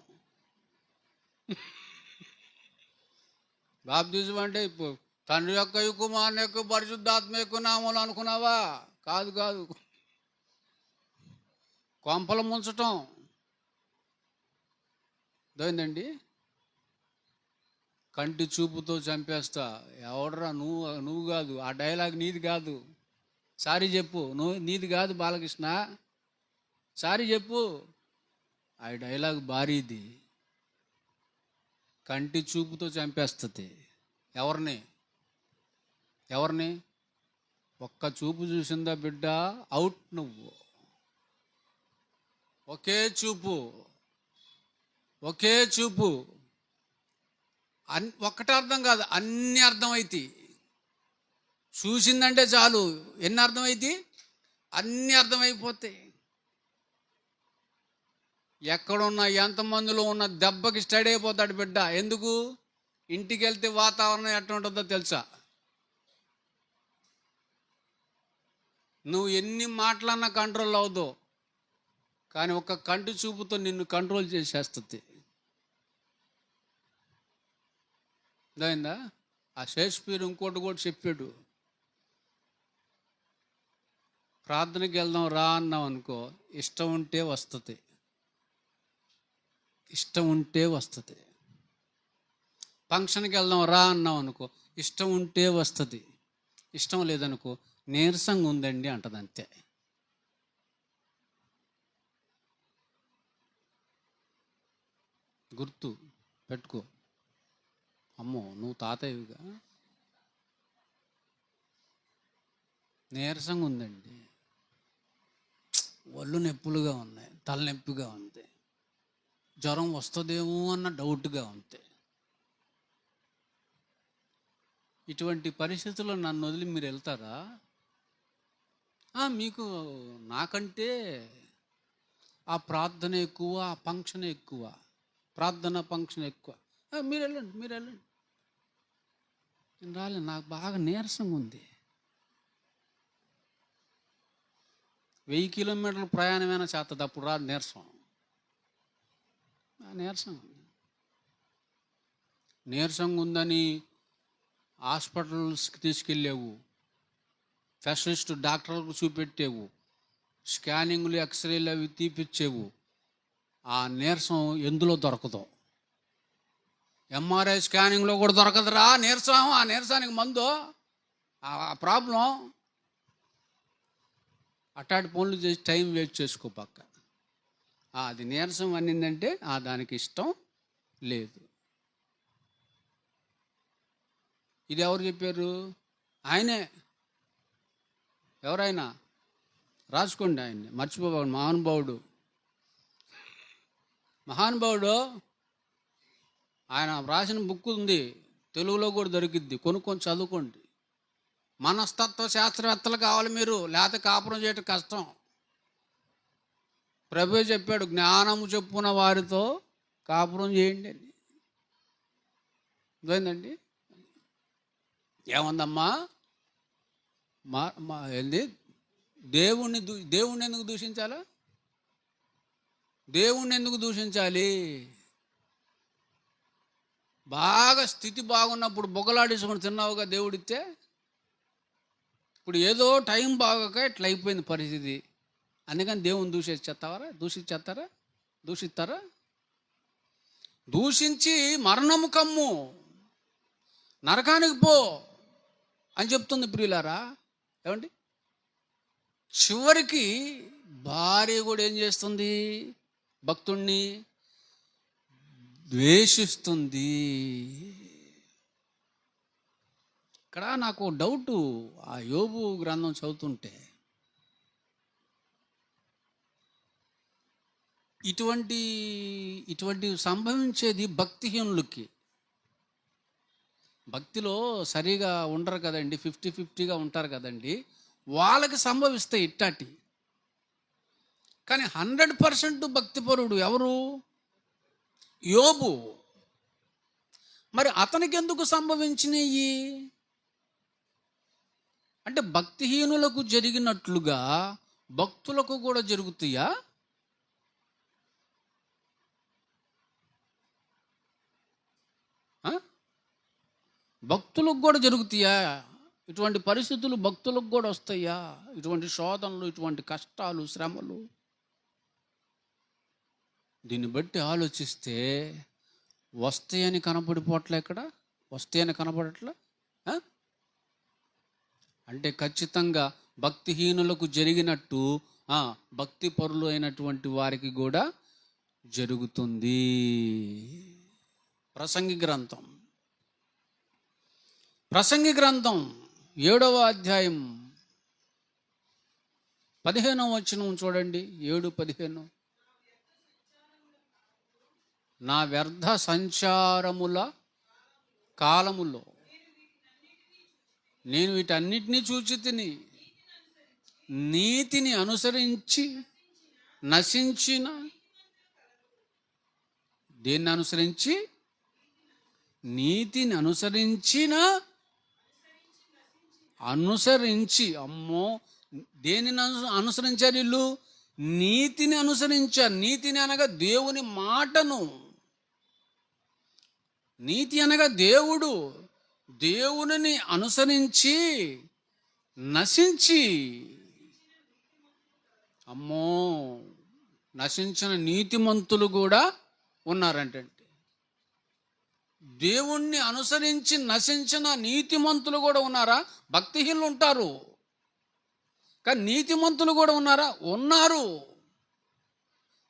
బాప్తిజం అంటే ఇప్పుడు తండ్రి యొక్క కుమారుని యొక్క పరిశుద్ధాత్మ యొక్క నామములు అనుకున్నావా? కాదు. కొంపలు ముంచటం దోయిందండి. కంటి చూపుతో చంపేస్తా. ఎవడరా నువ్వు? నువ్వు కాదు, ఆ డైలాగ్ నీది కాదు. సారీ చెప్పు. నీది కాదు బాలకృష్ణ, సారీ చెప్పు. ఆ డైలాగ్ భారీది. కంటి చూపుతో చంపేస్తుంది. ఎవరిని? ఒక్క చూపు చూసిందా బిడ్డ, అవుట్ నువ్వు. ఒకే చూపు. ఒక్కటే అర్థం కాదు, అన్ని అర్థమైతే. చూసిందంటే చాలు, ఎన్ని అర్థమైతే? అన్ని అర్థమైపోతాయి. ఎక్కడున్నా ఎంతమందిలో ఉన్న దెబ్బకి స్టడీ అయిపోతాడు బిడ్డ. ఎందుకు? ఇంటికి వెళ్తే వాతావరణం ఎట్లా ఉంటుందో తెలుసా? నువ్వు ఎన్ని మాటలన్నా కంట్రోల్ అవ్వదు, కానీ ఒక కంటి చూపుతో నిన్ను కంట్రోల్ చేసేస్తుంది. అయిందా? ఆ షేక్స్పియర్ ఇంకోటి కూడా చెప్పాడు. ప్రార్థనకి వెళ్దాం రా అన్నాం అనుకో, ఇష్టం ఉంటే వస్తుంది. ఫంక్షన్కి వెళ్దాం రా అన్నాం అనుకో, ఇష్టం ఉంటే వస్తుంది. ఇష్టం లేదనుకో, నీరసంగా ఉందండి అంటది, అంతే. గుర్తు పెట్టుకో. అమ్మో, నువ్వు తాతయ్యగా, నీరసంగా ఉందండి, ఒళ్ళు నొప్పులుగా ఉన్నాయి, తలనొప్పిగా ఉంది, జ్వరం వస్తుందేమో అన్న డౌట్గా ఉంది. ఇటువంటి పరిస్థితుల్లో నన్ను వదిలి మీరు వెళ్తారా? మీకు నాకంటే ఆ ప్రార్థన ఎక్కువ, ఆ ఫంక్షన్ ఎక్కువ, ప్రార్థన ఫంక్షన్ ఎక్కువ. మీరు వెళ్ళండి. నేను రాలేదు, నాకు బాగా నీరసంగా ఉంది. 1000 కిలోమీటర్ల ప్రయాణమైనా చేస్తుంది, అప్పుడు రాదు నీరసం. నీరసంగా ఉందని హాస్పిటల్స్కి తీసుకెళ్ళావు, స్పెషలిస్ట్ డాక్టర్లకు చూపెట్టావు, స్కానింగ్లు ఎక్స్రేలు అవి తీపిచ్చావు. ఆ నీరసం ఎందులో దొరకదు? ఎంఆర్ఐ స్కానింగ్లో కూడా దొరకదురా నీరసం. ఆ నీరసానికి మందు, ఆ ప్రాబ్లం. అట్లాంటి పనులు చేసి టైం వేస్ట్ చేసుకో పక్క. అది నీరసం అనిందంటే దానికి ఇష్టం లేదు. ఇది ఎవరు చెప్పారు? ఆయనే. ఎవరైనా రాసుకోండి, ఆయన్ని మర్చిపోబాడు. మహానుభావుడు. ఆయన రాసిన బుక్ ఉంది, తెలుగులో కూడా దొరికిద్ది, కొనుక్కొని చదువుకోండి. మనస్తత్వ శాస్త్రవేత్తలు కావాలి మీరు, లేకపోతే కాపురం చేయటం కష్టం. ప్రభు చెప్పాడు, జ్ఞానము చెప్పున వారితో కాపురం చేయండి అని. ఏందండి? ఏముందమ్మా? ఏంది? దేవుణ్ణి ఎందుకు దూషించాలా? దేవుణ్ణి ఎందుకు దూషించాలి? బాగా స్థితి బాగున్నప్పుడు బొగలాడేసుకొని తిన్నావుగా దేవుడిస్తే. ఇప్పుడు ఏదో టైం బాగాక ఇట్లా అయిపోయింది పరిస్థితి, అందుకని దేవుని దూషిస్తారా? దూషించి మరణము కమ్ము, నరకానికి పో అని చెప్తుంది ప్రియులారా. ఏమండి? చివరికి భార్య కూడా ఏం చేస్తుంది? భక్తుణ్ణి ద్వేషిస్తుంది. ఇక్కడ నాకు డౌటు, ఆ యోబు గ్రంథం చదువుతుంటే ఇటువంటి సంభవించేది భక్తిహీనులకి. భక్తిలో సరిగా ఉండరు కదండి, 50-50గా ఉంటారు కదండి, వాళ్ళకి సంభవిస్తాయి ఇట్టాటి. కానీ 100% భక్తిపరుడు ఎవరు? యోబు. మరి అతనికి ఎందుకు సంభవించినాయి అంటే, భక్తిహీనులకు జరిగినట్లుగా భక్తులకు కూడా జరుగుతాయా? భక్తులకు కూడా జరుగుతాయా? ఇటువంటి పరిస్థితులు భక్తులకు కూడా వస్తాయా? ఇటువంటి శోధనలు, ఇటువంటి కష్టాలు, శ్రమలు. దీన్ని బట్టి ఆలోచిస్తే వస్తాయని కనపడిపోవట్లే, ఇక్కడ వస్తాయని కనపడట్లా. అంటే ఖచ్చితంగా భక్తిహీనులకు జరిగినట్టు భక్తి పరులు అయినటువంటి వారికి కూడా జరుగుతుంది. ప్రసంగి గ్రంథం 7వ అధ్యాయం 15వ వచనం చూడండి. 7:15. నా వ్యర్థ సంచారముల కాలములో నేను వీటన్నిటినీ చూచి తిని, నీతిని అనుసరించి నశించిన, దేన్ని అనుసరించి? నీతిని అనుసరించి అమ్మో, దేనిని అనుసరించారు వీళ్ళు? నీతిని అనుసరించారు. నీతిని అనగా దేవుని మాటను. నీతి అనగా దేవుడు. దేవుని అనుసరించి నశించి, అమ్మో, నశించిన నీతిమంతులు కూడా ఉన్నారంటే. దేవుణ్ణి అనుసరించి నశించిన నీతిమంతులు కూడా ఉన్నారా? భక్తిహీనులు ఉంటారు, కానీ నీతిమంతులు కూడా ఉన్నారా? ఉన్నారు.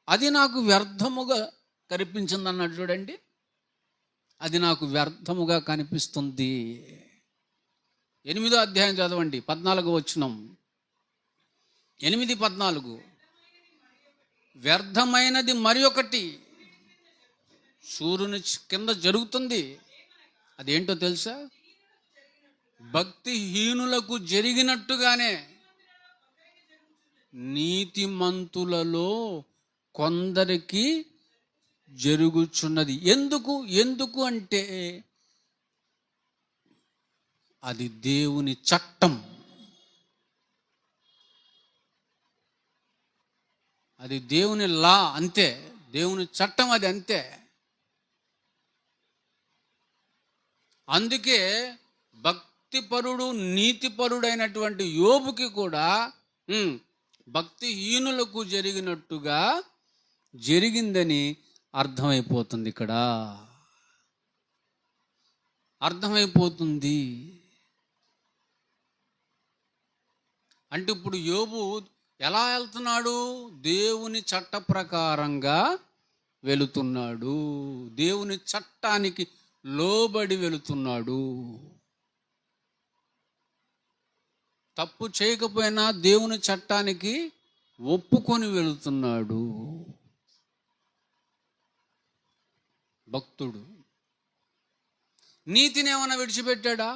అది నాకు వ్యర్థముగా కనిపించింది అన్నాడు చూడండి. అది నాకు వ్యర్థముగా కనిపిస్తుంది. 8వ అధ్యాయం చదవండి, 14వ వచనం. 8:14. వ్యర్థమైనది మరి ఒకటి సూర్యుని కింద జరుగుతుంది. అదేంటో తెలుసా? భక్తిహీనులకు జరిగినట్టుగానే నీతిమంతులలో కొందరికి జరుగుచున్నది. ఎందుకు అంటే అది దేవుని చట్టం. అది దేవుని లా, అంతే. దేవుని చట్టం అది, అంతే. అందుకే భక్తిపరుడు నీతిపరుడైనటువంటి యోబుకి కూడా భక్తిహీనులకు జరిగినట్టుగా జరిగిందని అర్థమైపోతుంది. ఇక్కడ అర్థమైపోతుంది. అంటే ఇప్పుడు యోబు ఎలా వెళ్తున్నాడు? దేవుని చట్ట ప్రకారంగా వెళుతున్నాడు. దేవుని చట్టానికి లోబడి వెళుతున్నాడు. తప్పు చేయకపోయినా దేవుని చట్టానికి ఒప్పుకొని వెళుతున్నాడు భక్తుడు. నీతిని ఏమైనా విడిచిపెట్టాడా?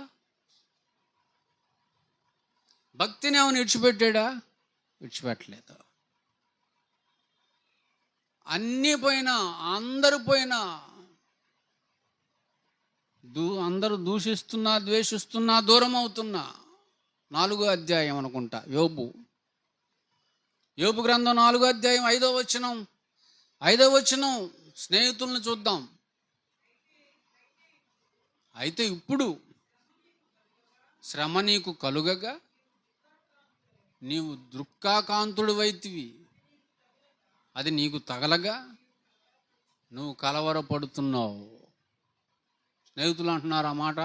భక్తిని ఏమైనా విడిచిపెట్టాడా? విడిచిపెట్టలేదు. అన్నీ పోయినా, అందరూ పోయినా, అందరూ దూషిస్తున్నా, ద్వేషిస్తున్నా, దూరం అవుతున్నా. 4వ అధ్యాయం అనుకుంటా యోబు గ్రంథం 4వ అధ్యాయం 5వ వచనం. స్నేహితులను చూద్దాం. అయితే ఇప్పుడు శ్రమ నీకు కలుగగా నీవు దృక్కాకాంతుడు వైతివి, అది నీకు తగలగా నువ్వు కలవరపడుతున్నావు. స్నేహితులు అంటున్నారు ఆ మాట.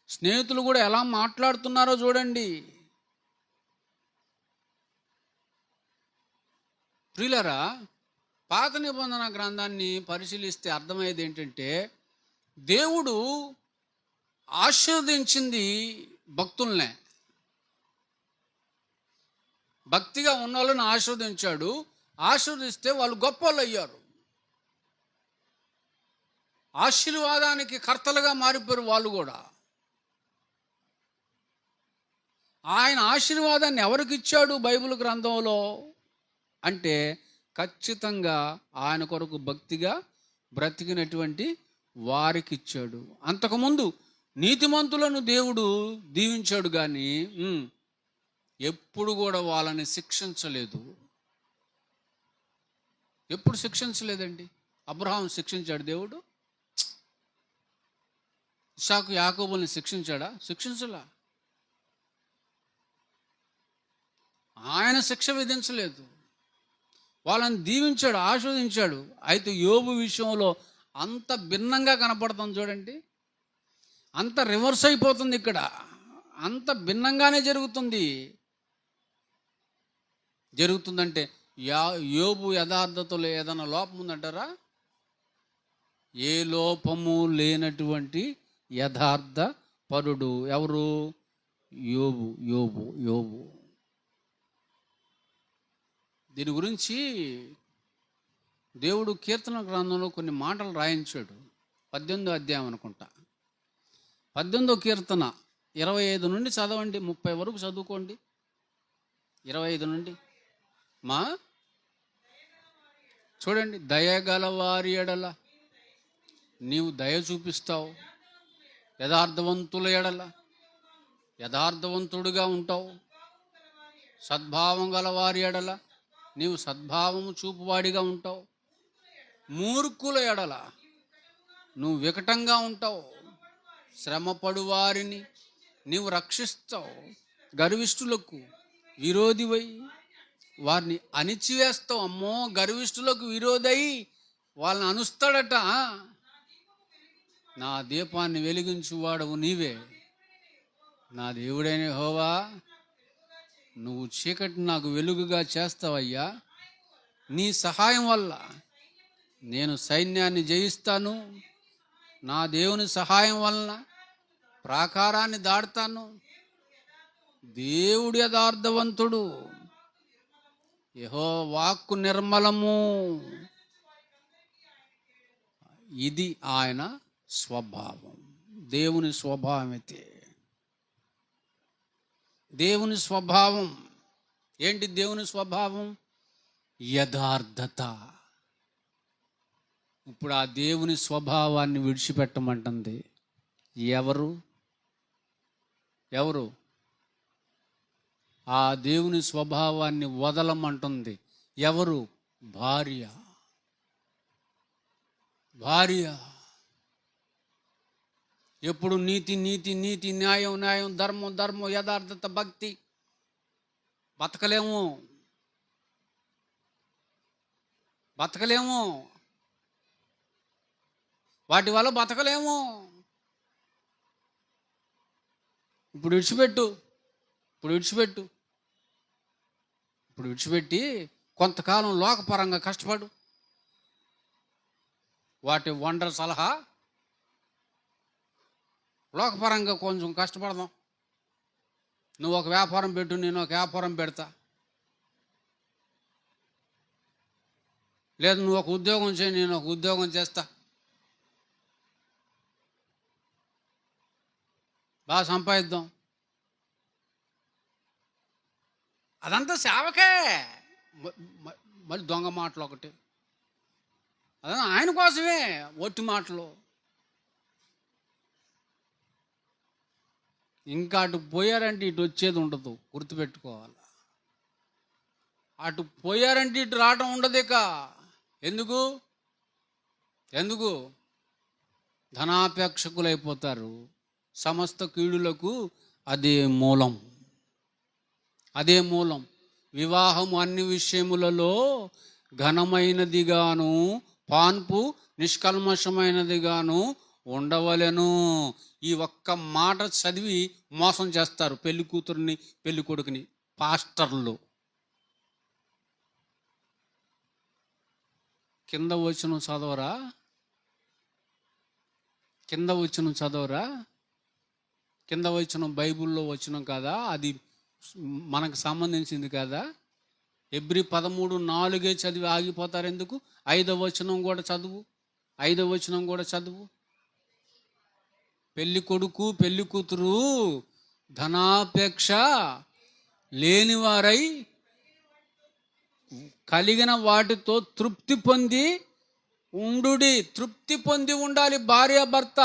స్నేహితులు కూడా ఎలా మాట్లాడుతున్నారో చూడండి. ప్రియులారా, పాత నిబంధన గ్రంథాన్ని పరిశీలిస్తే అర్థమయ్యేది ఏంటంటే, దేవుడు ఆశీర్వదించింది భక్తుల్నే. భక్తిగా ఉన్న వాళ్ళని ఆశీర్వదించాడు. ఆశీర్వదిస్తే వాళ్ళు గొప్ప వాళ్ళు అయ్యారు. ఆశీర్వాదానికి కర్తలుగా మారిపోయారు వాళ్ళు కూడా. ఆయన ఆశీర్వాదాన్ని ఎవరికి ఇచ్చాడు బైబిల్ గ్రంథంలో అంటే, ఖచ్చితంగా ఆయన కొరకు భక్తిగా బ్రతికినటువంటి వారికి ఇచ్చాడు. అంతకుముందు నీతిమంతులను దేవుడు దీవించాడు, కానీ ఎప్పుడు కూడా వాళ్ళని శిక్షించలేదు. ఎప్పుడు శిక్షించలేదండి. అబ్రహాం శిక్షించాడు దేవుడు? ఇస్సాకు యాకోబుల్ని శిక్షించాడా? శిక్షించలా. ఆయన శిక్ష విధించలేదు. వాళ్ళని దీవించాడు, ఆస్వాదించాడు. అయితే యోబు విషయంలో అంత భిన్నంగా కనపడుతుంది చూడండి. అంత రివర్స్ అయిపోతుంది ఇక్కడ, అంత భిన్నంగానే జరుగుతుందంటే యోబు యథార్థతలో ఏదైనా లోపం ఉందంటారా? ఏ లోపము లేనటువంటి యథార్థ పరుడు ఎవరు? యోబు. యోబు యోబు దీని గురించి దేవుడు కీర్తన గ్రంథంలో కొన్ని మాటలు రాయించాడు. 18వ అధ్యాయం అనుకుంటా, 18వ కీర్తన 25 నుండి చదవండి, 30 వరకు చదువుకోండి. 25 నుండి చూడండి. దయగల వారి ఎడల నీవు దయ చూపిస్తావు, యథార్థవంతుల ఎడల యథార్థవంతుడుగా ఉంటావు, సద్భావం గల వారి ఎడల నీవు సద్భావము చూపువాడిగా ఉంటావు, మూర్ఖుల ఎడల నువ్వు వికటంగా ఉంటావు, శ్రమపడు వారిని నీవు రక్షిస్తావు, గర్విష్ఠులకు విరోధివై వారిని అణిచివేస్తావు. అమ్మో, గర్విష్ఠులకు విరోధై వాళ్ళని అనుస్తాడట. నా దీపాన్ని వెలిగించువాడవు నీవే, నా దేవుడైన యెహోవా, నువ్వు చీకటి నాకు వెలుగుగా చేస్తావయ్యా. నీ సహాయం వల్ల నేను సైన్యాన్ని జయిస్తాను, నా దేవుని సహాయం వలన ప్రాకారాన్ని దాటుతాను. దేవుడు యథార్థవంతుడు, యెహోవా వాక్కు నిర్మలము. ఇది ఆయన స్వభావం. దేవుని స్వభావం అయితే, దేవుని స్వభావం ఏంటి? దేవుని స్వభావం యథార్థత. ఇప్పుడు ఆ దేవుని స్వభావాన్ని విడిచిపెట్టమంటుంది ఎవరు? ఆ దేవుని స్వభావాన్ని వదలమంటుంది ఎవరు? భార్య. ఎప్పుడు నీతి నీతి నీతి, న్యాయం న్యాయం, ధర్మం ధర్మం, యథార్థత, భక్తి. బతకలేము. వాటి వల్ల బతకలేము. ఇప్పుడు విడిచిపెట్టి కొంతకాలం లోకపరంగా కష్టపడు. వాటి వండర్ సలహా, లోకపరంగా కొంచెం కష్టపడదాం. నువ్వు ఒక వ్యాపారం పెట్టు, నేను ఒక వ్యాపారం పెడతా. లేదు నువ్వు ఒక ఉద్యోగం చేయి, నేను ఒక ఉద్యోగం చేస్తా. బాగా సంపాదిద్దాం. అదంతా సేవకే. మళ్ళీ దొంగ మాటలు ఒకటి, అదంతా ఆయన కోసమే, ఒట్టి మాటలు. ఇంకా అటు పోయారంటే ఇటు వచ్చేది ఉండదు, గుర్తుపెట్టుకోవాలి. అటు పోయారంటే ఇటు రావటం ఉండదు ఇక. ఎందుకు? ధనాపేక్షకులైపోతారు. సమస్త కీడులకు అదే మూలం. వివాహం అన్ని విషయములలో ఘనమైనదిగాను, పాన్పు నిష్కల్మషమైనదిగాను ఉండవలెను. ఈ ఒక్క మాట చదివి మోసం చేస్తారు పెళ్లి కూతుర్ని, పెళ్లి కొడుకుని పాస్టర్లు. కింద వచనం చదవరా? కింద వచనం బైబిల్లో వచనం కదా, అది మనకు సంబంధించింది కదా. హెబ్రీ 13:4 చదివి ఆగిపోతారు ఎందుకు? 5వ వచనం కూడా చదువు. పెళ్లి కొడుకు పెళ్లి కూతురు ధనాపేక్ష లేనివారై కలిగిన వాటితో తృప్తి పొంది ఉండాలి భార్యాభర్త.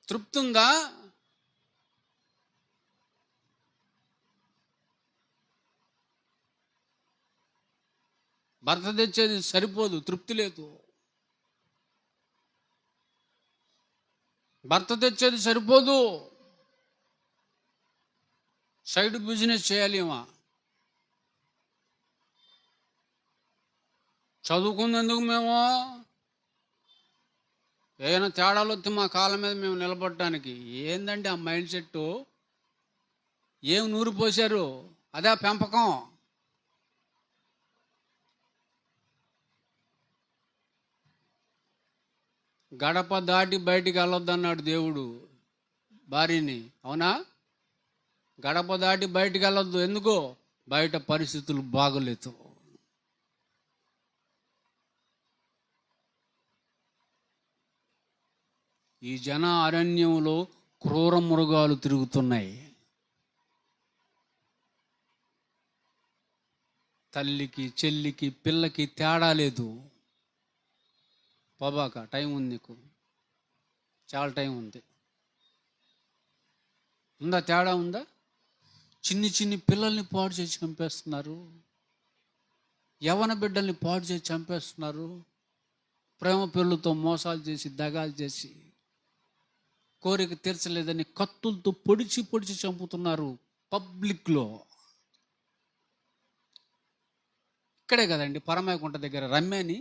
తృప్తి ఉందా? భర్త తెచ్చేది సరిపోదు, తృప్తి లేదు. భర్త తెచ్చేది సరిపోదు, సైడ్ బిజినెస్ చేయాలి. చదువుకున్నందుకు మేము ఏమైనా తేడాలు వస్తే మా కాళ్ళ మీద మేము నిలబడటానికి ఏందండి ఆ మైండ్ సెట్? ఏం నూరు పోశారు? అదే పెంపకం. గడప దాటి బయటికి వెళ్ళొద్దన్నాడు దేవుడు భార్యని, అవునా? గడప దాటి బయటికి వెళ్ళొద్దు. ఎందుకో? బయట పరిస్థితులు బాగలేదు. ఈ జన అరణ్యంలో క్రూర మృగాలు తిరుగుతున్నాయి. తల్లికి, చెల్లికి, పిల్లకి తేడా లేదు. పోబాక, టైం ఉంది, నీకు చాలా టైం ఉంది. ఉందా? తేడా ఉందా? చిన్ని పిల్లల్ని పాడు చేసి చంపేస్తున్నారు. యవన బిడ్డల్ని పాడు చేసి చంపేస్తున్నారు. ప్రేమ పిల్లలతో మోసాలు చేసి, దగాలు చేసి, కోరిక తీర్చలేదని కత్తులతో పొడిచి చంపుతున్నారు పబ్లిక్లో. ఇక్కడే కదండి, పరమాయకుంట దగ్గర రమ్యాని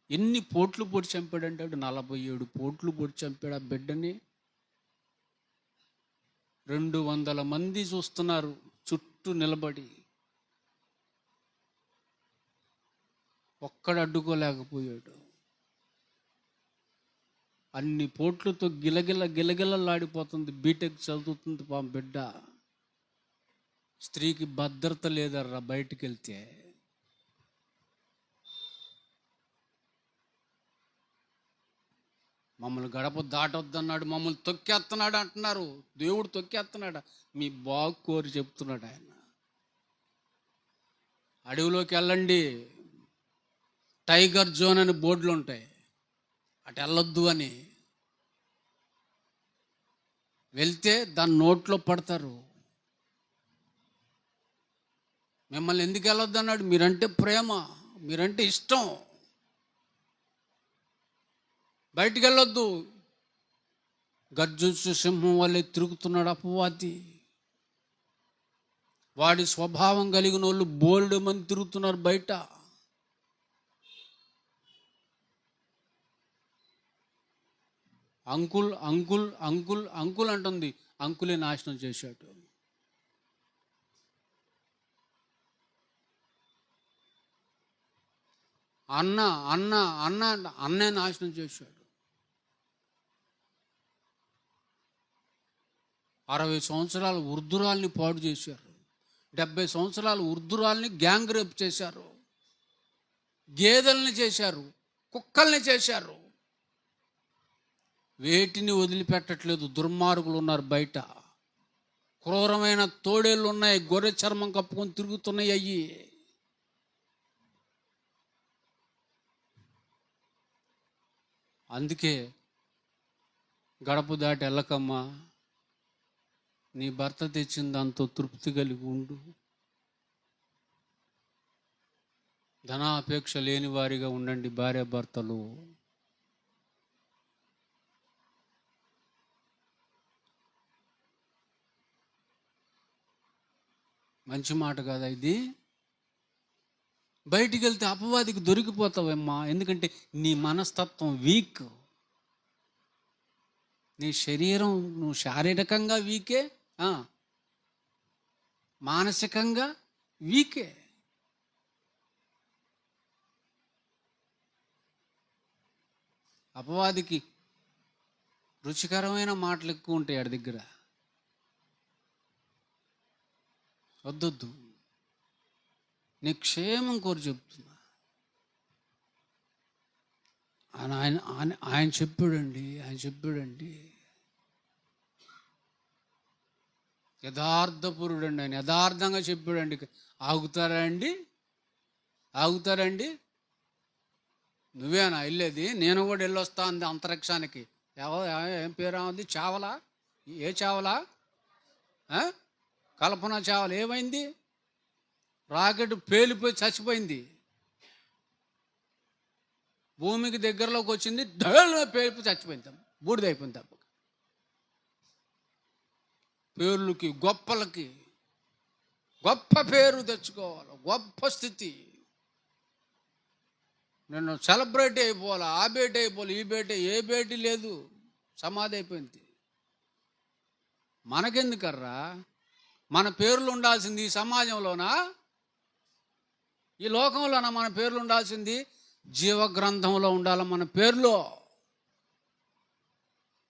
ఎన్ని పోట్లు పొడి చంపాడంటాడు? 47 పోట్లు పొడి చంపాడు ఆ బిడ్డని. 200 మంది చూస్తున్నారు చుట్టూ నిలబడి. ఒక్కడు అడ్డుకోలేకపోయాడు. అన్ని పోట్లతో గిలగిలలాడిపోతుంది. బీటెక్ చదువుతుంది పాపం బిడ్డ. స్త్రీకి భద్రత లేదర్రా బయటికి వెళ్తే. మమ్మల్ని గడప దాటొద్దన్నాడు, మమ్మల్ని తొక్కేస్తున్నాడు అంటున్నారు. దేవుడు తొక్కేస్తున్నాడు? మీ బాగు కోరి చెప్తున్నాడు ఆయన. అడవిలోకి వెళ్ళండి, టైగర్ జోన్ అని బోర్డులు ఉంటాయి, అటు వెళ్ళొద్దు అని. వెళ్తే దాని నోట్లో పడతారు. మిమ్మల్ని ఎందుకు వెళ్ళొద్దు అన్నాడు? మీరంటే ప్రేమ, మీరంటే ఇష్టం, బయటికి వెళ్ళొద్దు. గర్జించు సింహం వల్లే తిరుగుతున్నాడు అపవాది. వాడి స్వభావం కలిగిన వాళ్ళు బోల్డ్ మంది తిరుగుతున్నారు బయట. అంకుల్ అంకుల్ అంకుల్ అంకుల్ అంటుంది. అంకులే నాశనం చేశాడు. అన్న అన్న అన్న అన్నే నాశనం చేశాడు. 60 సంవత్సరాల వృద్ధురాల్ని పాడు చేశారు. 70 సంవత్సరాల వృద్ధురాల్ని గ్యాంగ్ రేప్ చేశారు. గేదెల్ని చేశారు, కుక్కల్ని చేశారు. వేటిని వదిలిపెట్టట్లేదు. దుర్మార్గులు ఉన్నారు బయట. క్రూరమైన తోడేళ్ళు ఉన్నాయి, గొర్రె చర్మం కప్పుకొని తిరుగుతున్నాయి. అయ్యి అందుకే గడప దాటి వెళ్ళకమ్మా. నీ భర్త తెచ్చిన దాంతో తృప్తి కలిగి ఉండు. ధనాపేక్ష లేని వారిగా ఉండండి భార్య భర్తలు. మంచి మాట కాదా ఇది? బయటికి వెళ్తే అపవాదికి దొరికిపోతావమ్మా. ఎందుకంటే నీ మనస్తత్వం వీక్, నీ శరీరం, నువ్వు శారీరకంగా వీకే, మానసికంగా వీకే. అపవాదికి రుచికరమైన మాటలు ఎక్కువ ఉంటాయి ఆడి దగ్గర. వద్దొద్దు, నీ క్షేమం కోరి చెప్తున్నా. ఆయన చెప్పాడండి యథార్థపురుడండి. ఆయన యథార్థంగా చెప్పాడండి. ఆగుతారండి? నువ్వేనా వెళ్ళేది? నేను కూడా వెళ్ళొస్తా అంది అంతరిక్షానికి. ఏం పేరు ఉంది? చావలా? ఏ చావలా? కల్పన చావల. ఏమైంది? రాకెట్ పేలిపోయి చచ్చిపోయింది. భూమికి దగ్గరలోకి వచ్చింది, పేలిపోయి చచ్చిపోయింది, బూడిదైపోయింది. తప్ప పేర్లకి, గొప్పలకి గొప్ప పేరు తెచ్చుకోవాలి, గొప్ప స్థితి. నేను సెలబ్రేట్ అయిపోవాలి, ఆ బేటీ అయిపోవాలి, ఈ బేటీ, ఏ బేటీ లేదు, సమాధి అయిపోయింది. మనకెందుకర్రా? మన పేర్లు ఉండాల్సింది ఈ సమాజంలోనా, ఈ లోకంలోనా? మన పేర్లు ఉండాల్సింది జీవగ్రంథంలో ఉండాలి. మన పేర్లు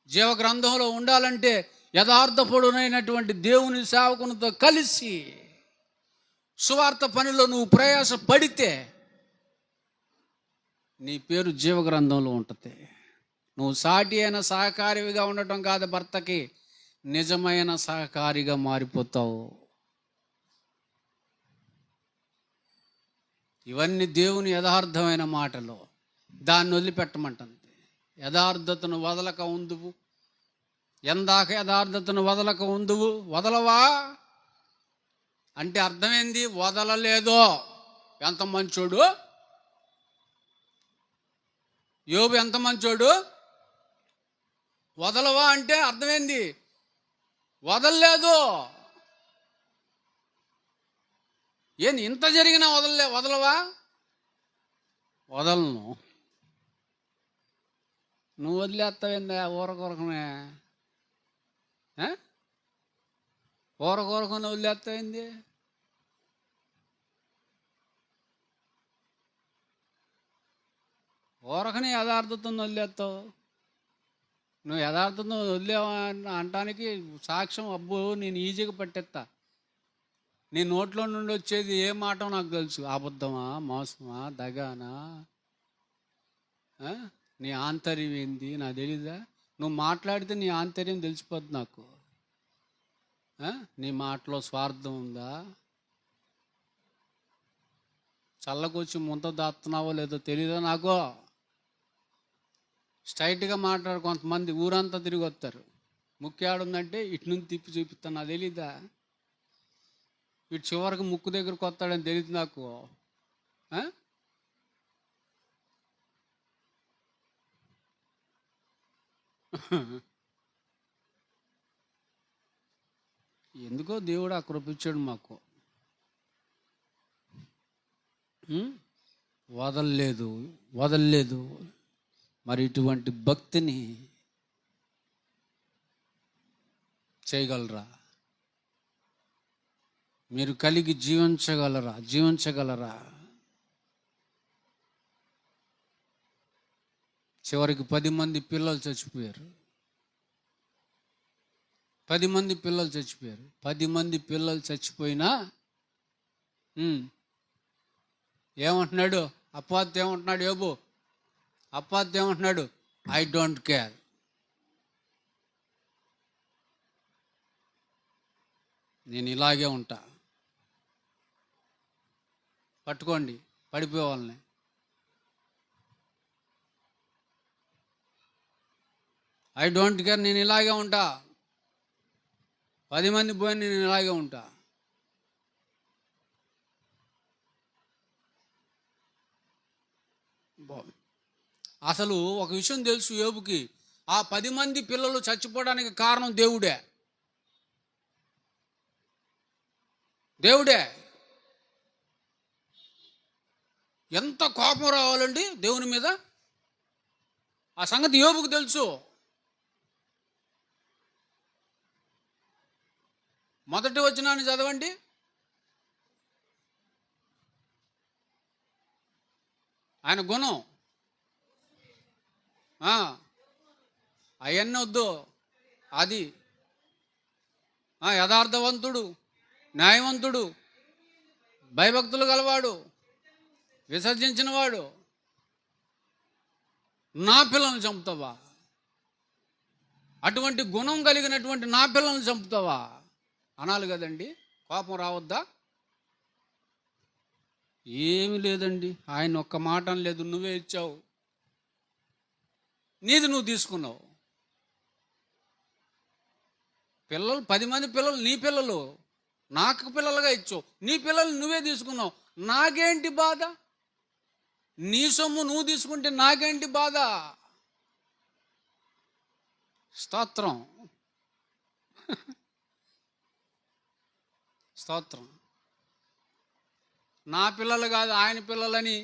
జీవగ్రంథంలో ఉండాలంటే యథార్థపరుడైనటువంటి దేవుని సేవకునితో కలిసి సువార్త పనిలో నువ్వు ప్రయాస పడితే నీ పేరు జీవగ్రంథంలో ఉంటుంది. నువ్వు సాటి అయిన సహకారిగా ఉండటం కాదు, భర్తకి నిజమైన సహకారిగా మారిపోతావు. ఇవన్నీ దేవుని యథార్థమైన మాటలు. దాన్ని వదిలిపెట్టమంటుంది. యథార్థతను వదలక ఉందువు, ఎందాక యథార్థతను వదలక ఉందువు. వదలవా అంటే అర్థమైంది, వదలలేదో. ఎంత మంచోడు యోబు, ఎంత మంచోడు. వదలవా అంటే అర్థమైంది, వదలలేదు. ఏంది ఇంత జరిగినా వదలవా? వదలను. నువ్వు వదిలేస్తావేందా ఊరకొరకనే? ఊరకొరకనే వదిలేస్తావేంది? ఊరకనే యథార్థతను వదిలేస్తావు. నువ్వు యథార్థతను వదిలేవా అంటానికి సాక్ష్యం, అబ్బో నేను ఈజీగా పట్టేస్తా. నీ నోట్లో నుండి వచ్చేది ఏ మాట నాకు తెలుసు. అబద్ధమా, మోసమా, దగానా, నీ ఆంతర్యం ఏంది నాకు తెలీదా? నువ్వు మాట్లాడితే నీ ఆంతర్యం తెలిసిపోద్ది నాకు. నీ మాటలో స్వార్థం ఉందా? చల్లకొచ్చి ముంత దాస్తున్నావో లేదో తెలీదా నాకు. స్ట్రైట్గా మాట్లాడు. కొంతమంది ఊరంతా తిరిగి వస్తారు. ముక్కేడుందంటే ఇటు నుంచి తిప్పి చూపిస్తాను, నాకు తెలీదా? ఇటు చివరికి ముక్కు దగ్గరకు వస్తాడని తెలియదు నాకు. ఎందుకో దేవుడు ఆ కృపించాడు మాకు. వదలలేదు. మరి ఇటువంటి భక్తిని చేయగలరా? మీరు కలిగి జీవించగలరా? చివరికి 10 మంది పిల్లలు చచ్చిపోయారు. 10 మంది పిల్లలు చచ్చిపోయారు. 10 మంది పిల్లలు చచ్చిపోయినా ఏమంటున్నాడు అపవాది? ఏమంటున్నాడు యోబు? అపవాది ఏమంటున్నాడు? I don't care. నేను ఇలాగే ఉంటా. పట్టుకోండి పడిపోయే వాళ్ళని. ఐ డోంట్ కేర్, నేను ఇలాగే ఉంటా. 10 మంది పోయి నేను ఇలాగే ఉంటా. అసలు ఒక విషయం తెలుసు యోబుకి, ఆ 10 మంది పిల్లలు చచ్చిపోవడానికి కారణం దేవుడే. ఎంత కోపం రావాలండి దేవుని మీద, ఆ సంగతి యోబుకు తెలుసు. మొదటి వచనాన్ని చదవండి. ఆయన గుణం అవన్నీ వద్దు. అది యథార్థవంతుడు, న్యాయవంతుడు, భయభక్తులు గలవాడు, విసర్జించిన వాడు. నా పిల్లల్ని చంపుతావా? అటువంటి గుణం కలిగినటువంటి నా పిల్లల్ని చంపుతావా అనాలి కదండి. కోపం రావద్దా? ఏమి లేదండి, ఆయన ఒక్క మాట అనలేదు. నువ్వే ఇచ్చావు, నీది నువ్వు తీసుకున్నావు. పిల్లలు 10 మంది పిల్లలు నీ పిల్లలు, నాకు పిల్లలుగా ఇచ్చావు. నీ పిల్లలు నువ్వే తీసుకున్నావు, నాకేంటి బాధ? నీ సొమ్ము నువ్వు తీసుకుంటే నాకేంటి బాధ? స్తోత్రం. నా పిల్లలు కాదు ఆయన పిల్లలని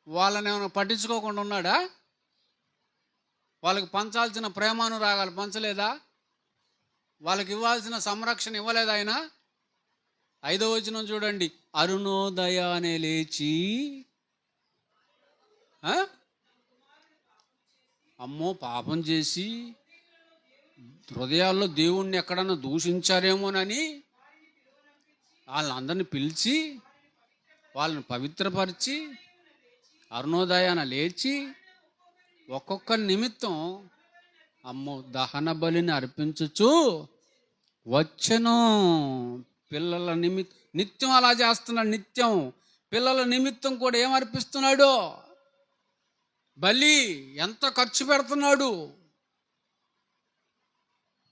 వాళ్ళని ఏమైనా పట్టించుకోకుండా ఉన్నాడా? వాళ్ళకి పంచాల్సిన ప్రేమానురాగాలు పంచలేదా? వాళ్ళకి ఇవ్వాల్సిన సంరక్షణ ఇవ్వలేదా ఆయన? 5వ వచనం చూడండి, అరుణోదయానే లేచి అమ్మో పాపం చేసి హృదయాల్లో దేవుణ్ణి ఎక్కడన్నా దూషించారేమోనని వాళ్ళందరినీ పిలిచి వాళ్ళని పవిత్రపరిచి అరుణోదయాన లేచి ఒక్కొక్క నిమిత్తం అమ్మో దహన బలిని అర్పించచ్చు వచ్చను. పిల్లల నిత్యం అలా చేస్తున్నాడు. నిత్యం పిల్లల నిమిత్తం కూడా ఏం అర్పిస్తున్నాడు? బలి. ఎంత ఖర్చు పెడుతున్నాడు?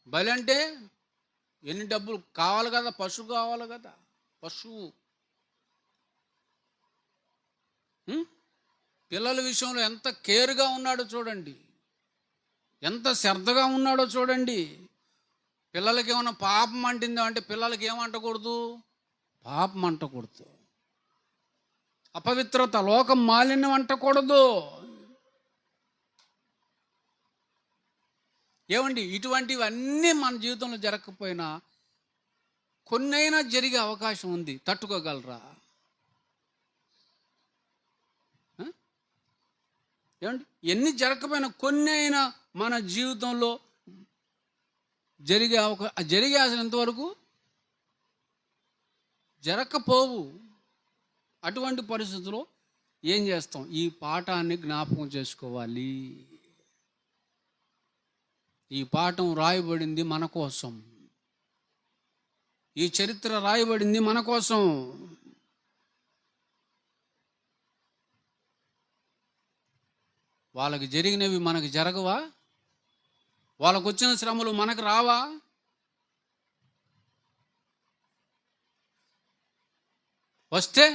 బలి అంటే ఎన్ని డబ్బులు కావాలి కదా, పశువు కావాలి కదా, పశువు. పిల్లల విషయంలో ఎంత కేర్గా ఉన్నాడో చూడండి, ఎంత శ్రద్ధగా ఉన్నాడో చూడండి. పిల్లలకి ఏమన్నా పాపం అంటిందో అంటే పిల్లలకి ఏమంటకూడదు? పాపం అంటకూడదు. అపవిత్రత, లోకం మాలిన్యం అంటకూడదు. ఏమండి, ఇటువంటివన్నీ మన జీవితంలో జరగకపోయినా కొన్నైనా జరిగే అవకాశం ఉంది. తట్టుకోగలరా? ఏమండి, ఎన్ని జరగకపోయినా కొన్ని అయినా మన జీవితంలో జరిగే అసలు ఎంతవరకు జరగకపోవు. అటువంటి పరిస్థితుల్లో ఏం చేస్తాం? ఈ పాఠాన్ని జ్ఞాపకం చేసుకోవాలి. ఈ పాఠం రాయబడింది మన కోసం. ఈ చరిత్ర రాయబడింది మన కోసం. వాళ్ళకి జరిగినవి మనకు జరగవా? వాళ్ళకు వచ్చిన శ్రమలు మనకు రావా? వస్తే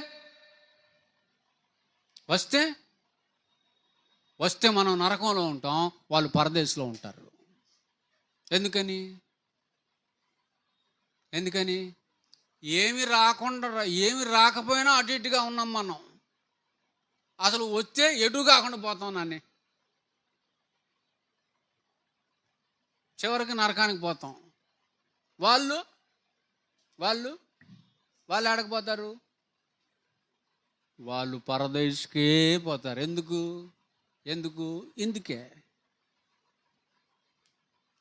వస్తే వస్తే మనం నరకంలో ఉంటాం, వాళ్ళు పరదేశంలో ఉంటారు. ఎందుకని? ఏమి రాకపోయినా అటు ఇటుగా ఉన్నాం మనం. అసలు వస్తే ఎటు కాకుండా పోతాం. నాన్ని చివరికి నరకానికి పోతాం. వాళ్ళు వాళ్ళు వాళ్ళు ఆడకపోతారు, వాళ్ళు పరదేశకే పోతారు. ఇందుకే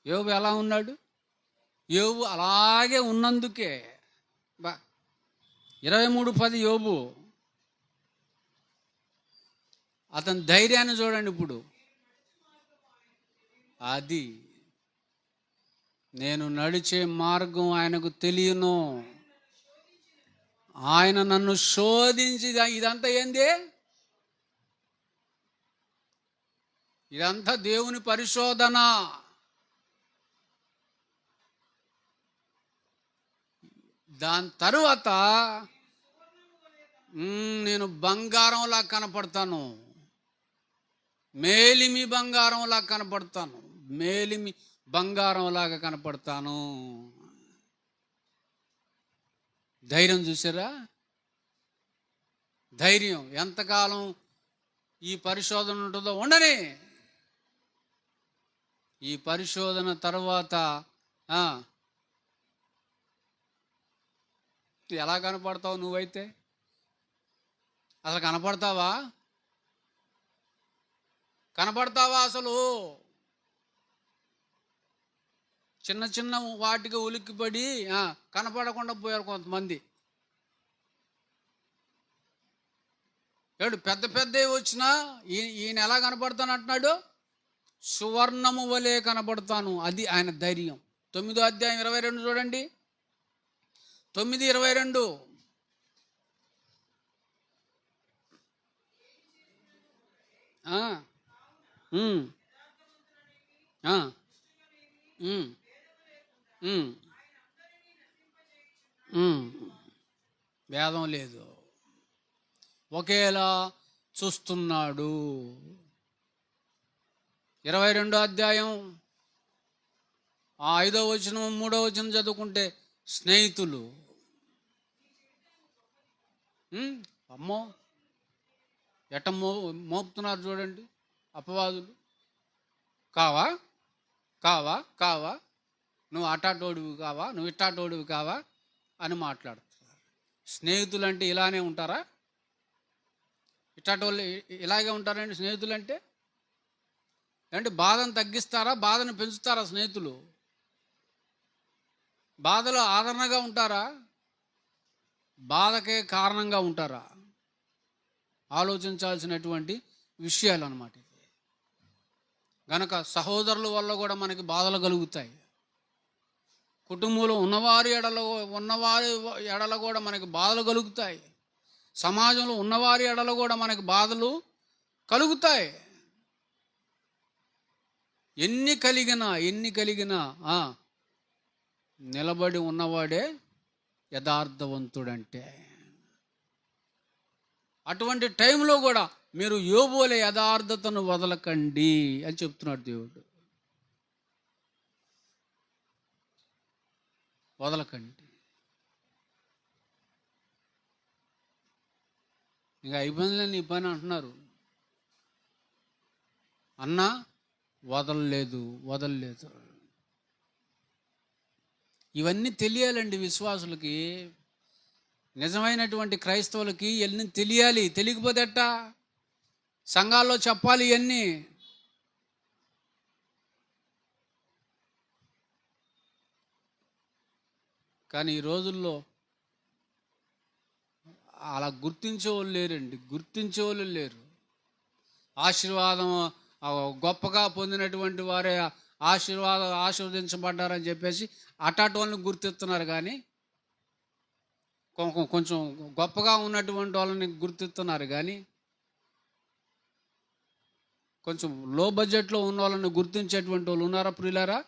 యోబు ఎలా ఉన్నాడు? యోబు అలాగే ఉన్నందుకే 23:10 యోబు. అతని ధైర్యాన్ని చూడండి. ఇప్పుడు అది నేను నడిచే మార్గం ఆయనకు తెలియను, ఆయన నన్ను శోధించి. ఇదంతా ఏంది? ఇదంతా దేవుని పరిశోధన. దాని తరువాత నేను బంగారంలా కనపడతాను, మేలిమి బంగారంలా కనపడతాను, మేలిమి బంగారంలాగా కనపడతాను. ధైర్యం చూసారా? ధైర్యం. ఎంతకాలం ఈ పరిశోధన ఉంటుందో ఉండని. ఈ పరిశోధన తర్వాత ఎలా కనపడతావు? నువ్వైతే అసలు కనపడతావా? అసలు చిన్న చిన్న వాటికి ఉలిక్కిపడి కనపడకుండా పోయారు కొంతమంది. పెద్ద పెద్దవి వచ్చినా ఈయన ఎలా కనపడతాను అంటున్నాడు? సువర్ణము వలె కనపడతాను. అది ఆయన ధైర్యం. 9వ అధ్యాయం 22 చూడండి. 9:22. భేదం లేదు, ఒకేలా చూస్తున్నాడు. 22వ అధ్యాయం 5వ వచనం 3వ వచనం చదువుకుంటే స్నేహితులు అమ్మో ఎట మోపుతున్నారు చూడండి అపవాదులు. కావా కావా కావా, నువ్వు అటాటోడివి కావా, నువ్వు ఇట్టాటోడివి కావా అని మాట్లాడుతున్నారు. స్నేహితులు అంటే ఇలానే ఉంటారా? ఇట్టాటోళ్ళు ఇలాగే ఉంటారండి స్నేహితులు అంటే? బాధను తగ్గిస్తారా, బాధను పెంచుతారా స్నేహితులు? బాధలో ఆదరణగా ఉంటారా, బాధకే కారణంగా ఉంటారా? ఆలోచించాల్సినటువంటి విషయాలు అన్నమాట ఇది. గనక సహోదరుల వల్ల కూడా మనకి బాధలు కలుగుతాయి. కుటుంబంలో ఉన్నవారి ఎడల కూడా మనకి బాధలు కలుగుతాయి. సమాజంలో ఉన్నవారి ఎడల కూడా మనకి బాధలు కలుగుతాయి. ఎన్ని కలిగినా నిలబడి ఉన్నవాడే యథార్థవంతుడంటే. అటువంటి టైంలో కూడా మీరు యోబువలే యథార్థతను వదలకండి అని చెప్తున్నాడు దేవుడు. వదలకండి. ఇంకా అయిపోయిందిలే నీ పని అంటున్నారు. అన్నా వదలలేదు. ఇవన్నీ తెలియాలండి విశ్వాసులకి, నిజమైనటువంటి క్రైస్తవులకి ఇవన్నీ తెలియాలి. తెలియకపోతే ఎట్టా? సంఘాల్లో చెప్పాలి ఇవన్నీ. కానీ ఈ రోజుల్లో అలా గుర్తించేవాళ్ళు లేరు. ఆశీర్వాదం గొప్పగా పొందినటువంటి వారే ఆశీర్వదించబడ్డారని చెప్పేసి అటాటి వాళ్ళని గుర్తిస్తున్నారు. కానీ కొంచెం గొప్పగా ఉన్నటువంటి వాళ్ళని గుర్తిస్తున్నారు. కానీ కొంచెం లో బడ్జెట్లో ఉన్న వాళ్ళని గుర్తించేటువంటి వాళ్ళు ఉన్నారా ప్రియులారా?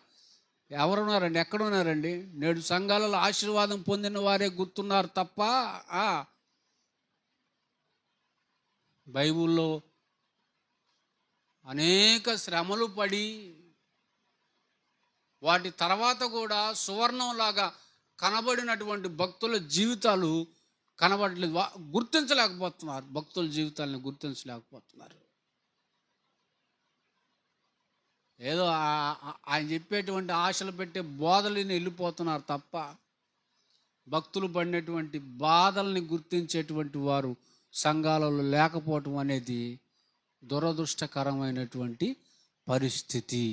ఎవరున్నారండి? ఎక్కడున్నారండి? నేడు సంఘాలలో ఆశీర్వాదం పొందిన వారే గుర్తున్నారు తప్ప బైబిల్లో అనేక శ్రమలు పడి వాటి తర్వాత కూడా సువర్ణంలాగా కనబడినటువంటి భక్తుల జీవితాలు కనబడలేదు, గుర్తించలేకపోతున్నారు. భక్తుల జీవితాలను గుర్తించలేకపోతున్నారు. ఏదో ఆయన చెప్పేటువంటి ఆశలు పెట్టే బోధలని వెళ్ళిపోతున్నారు తప్ప భక్తులు పడినటువంటి బాధల్ని గుర్తించేటువంటి వారు సంఘాలలో లేకపోవటం అనేది దురదృష్టకరమైనటువంటి పరిస్థితి.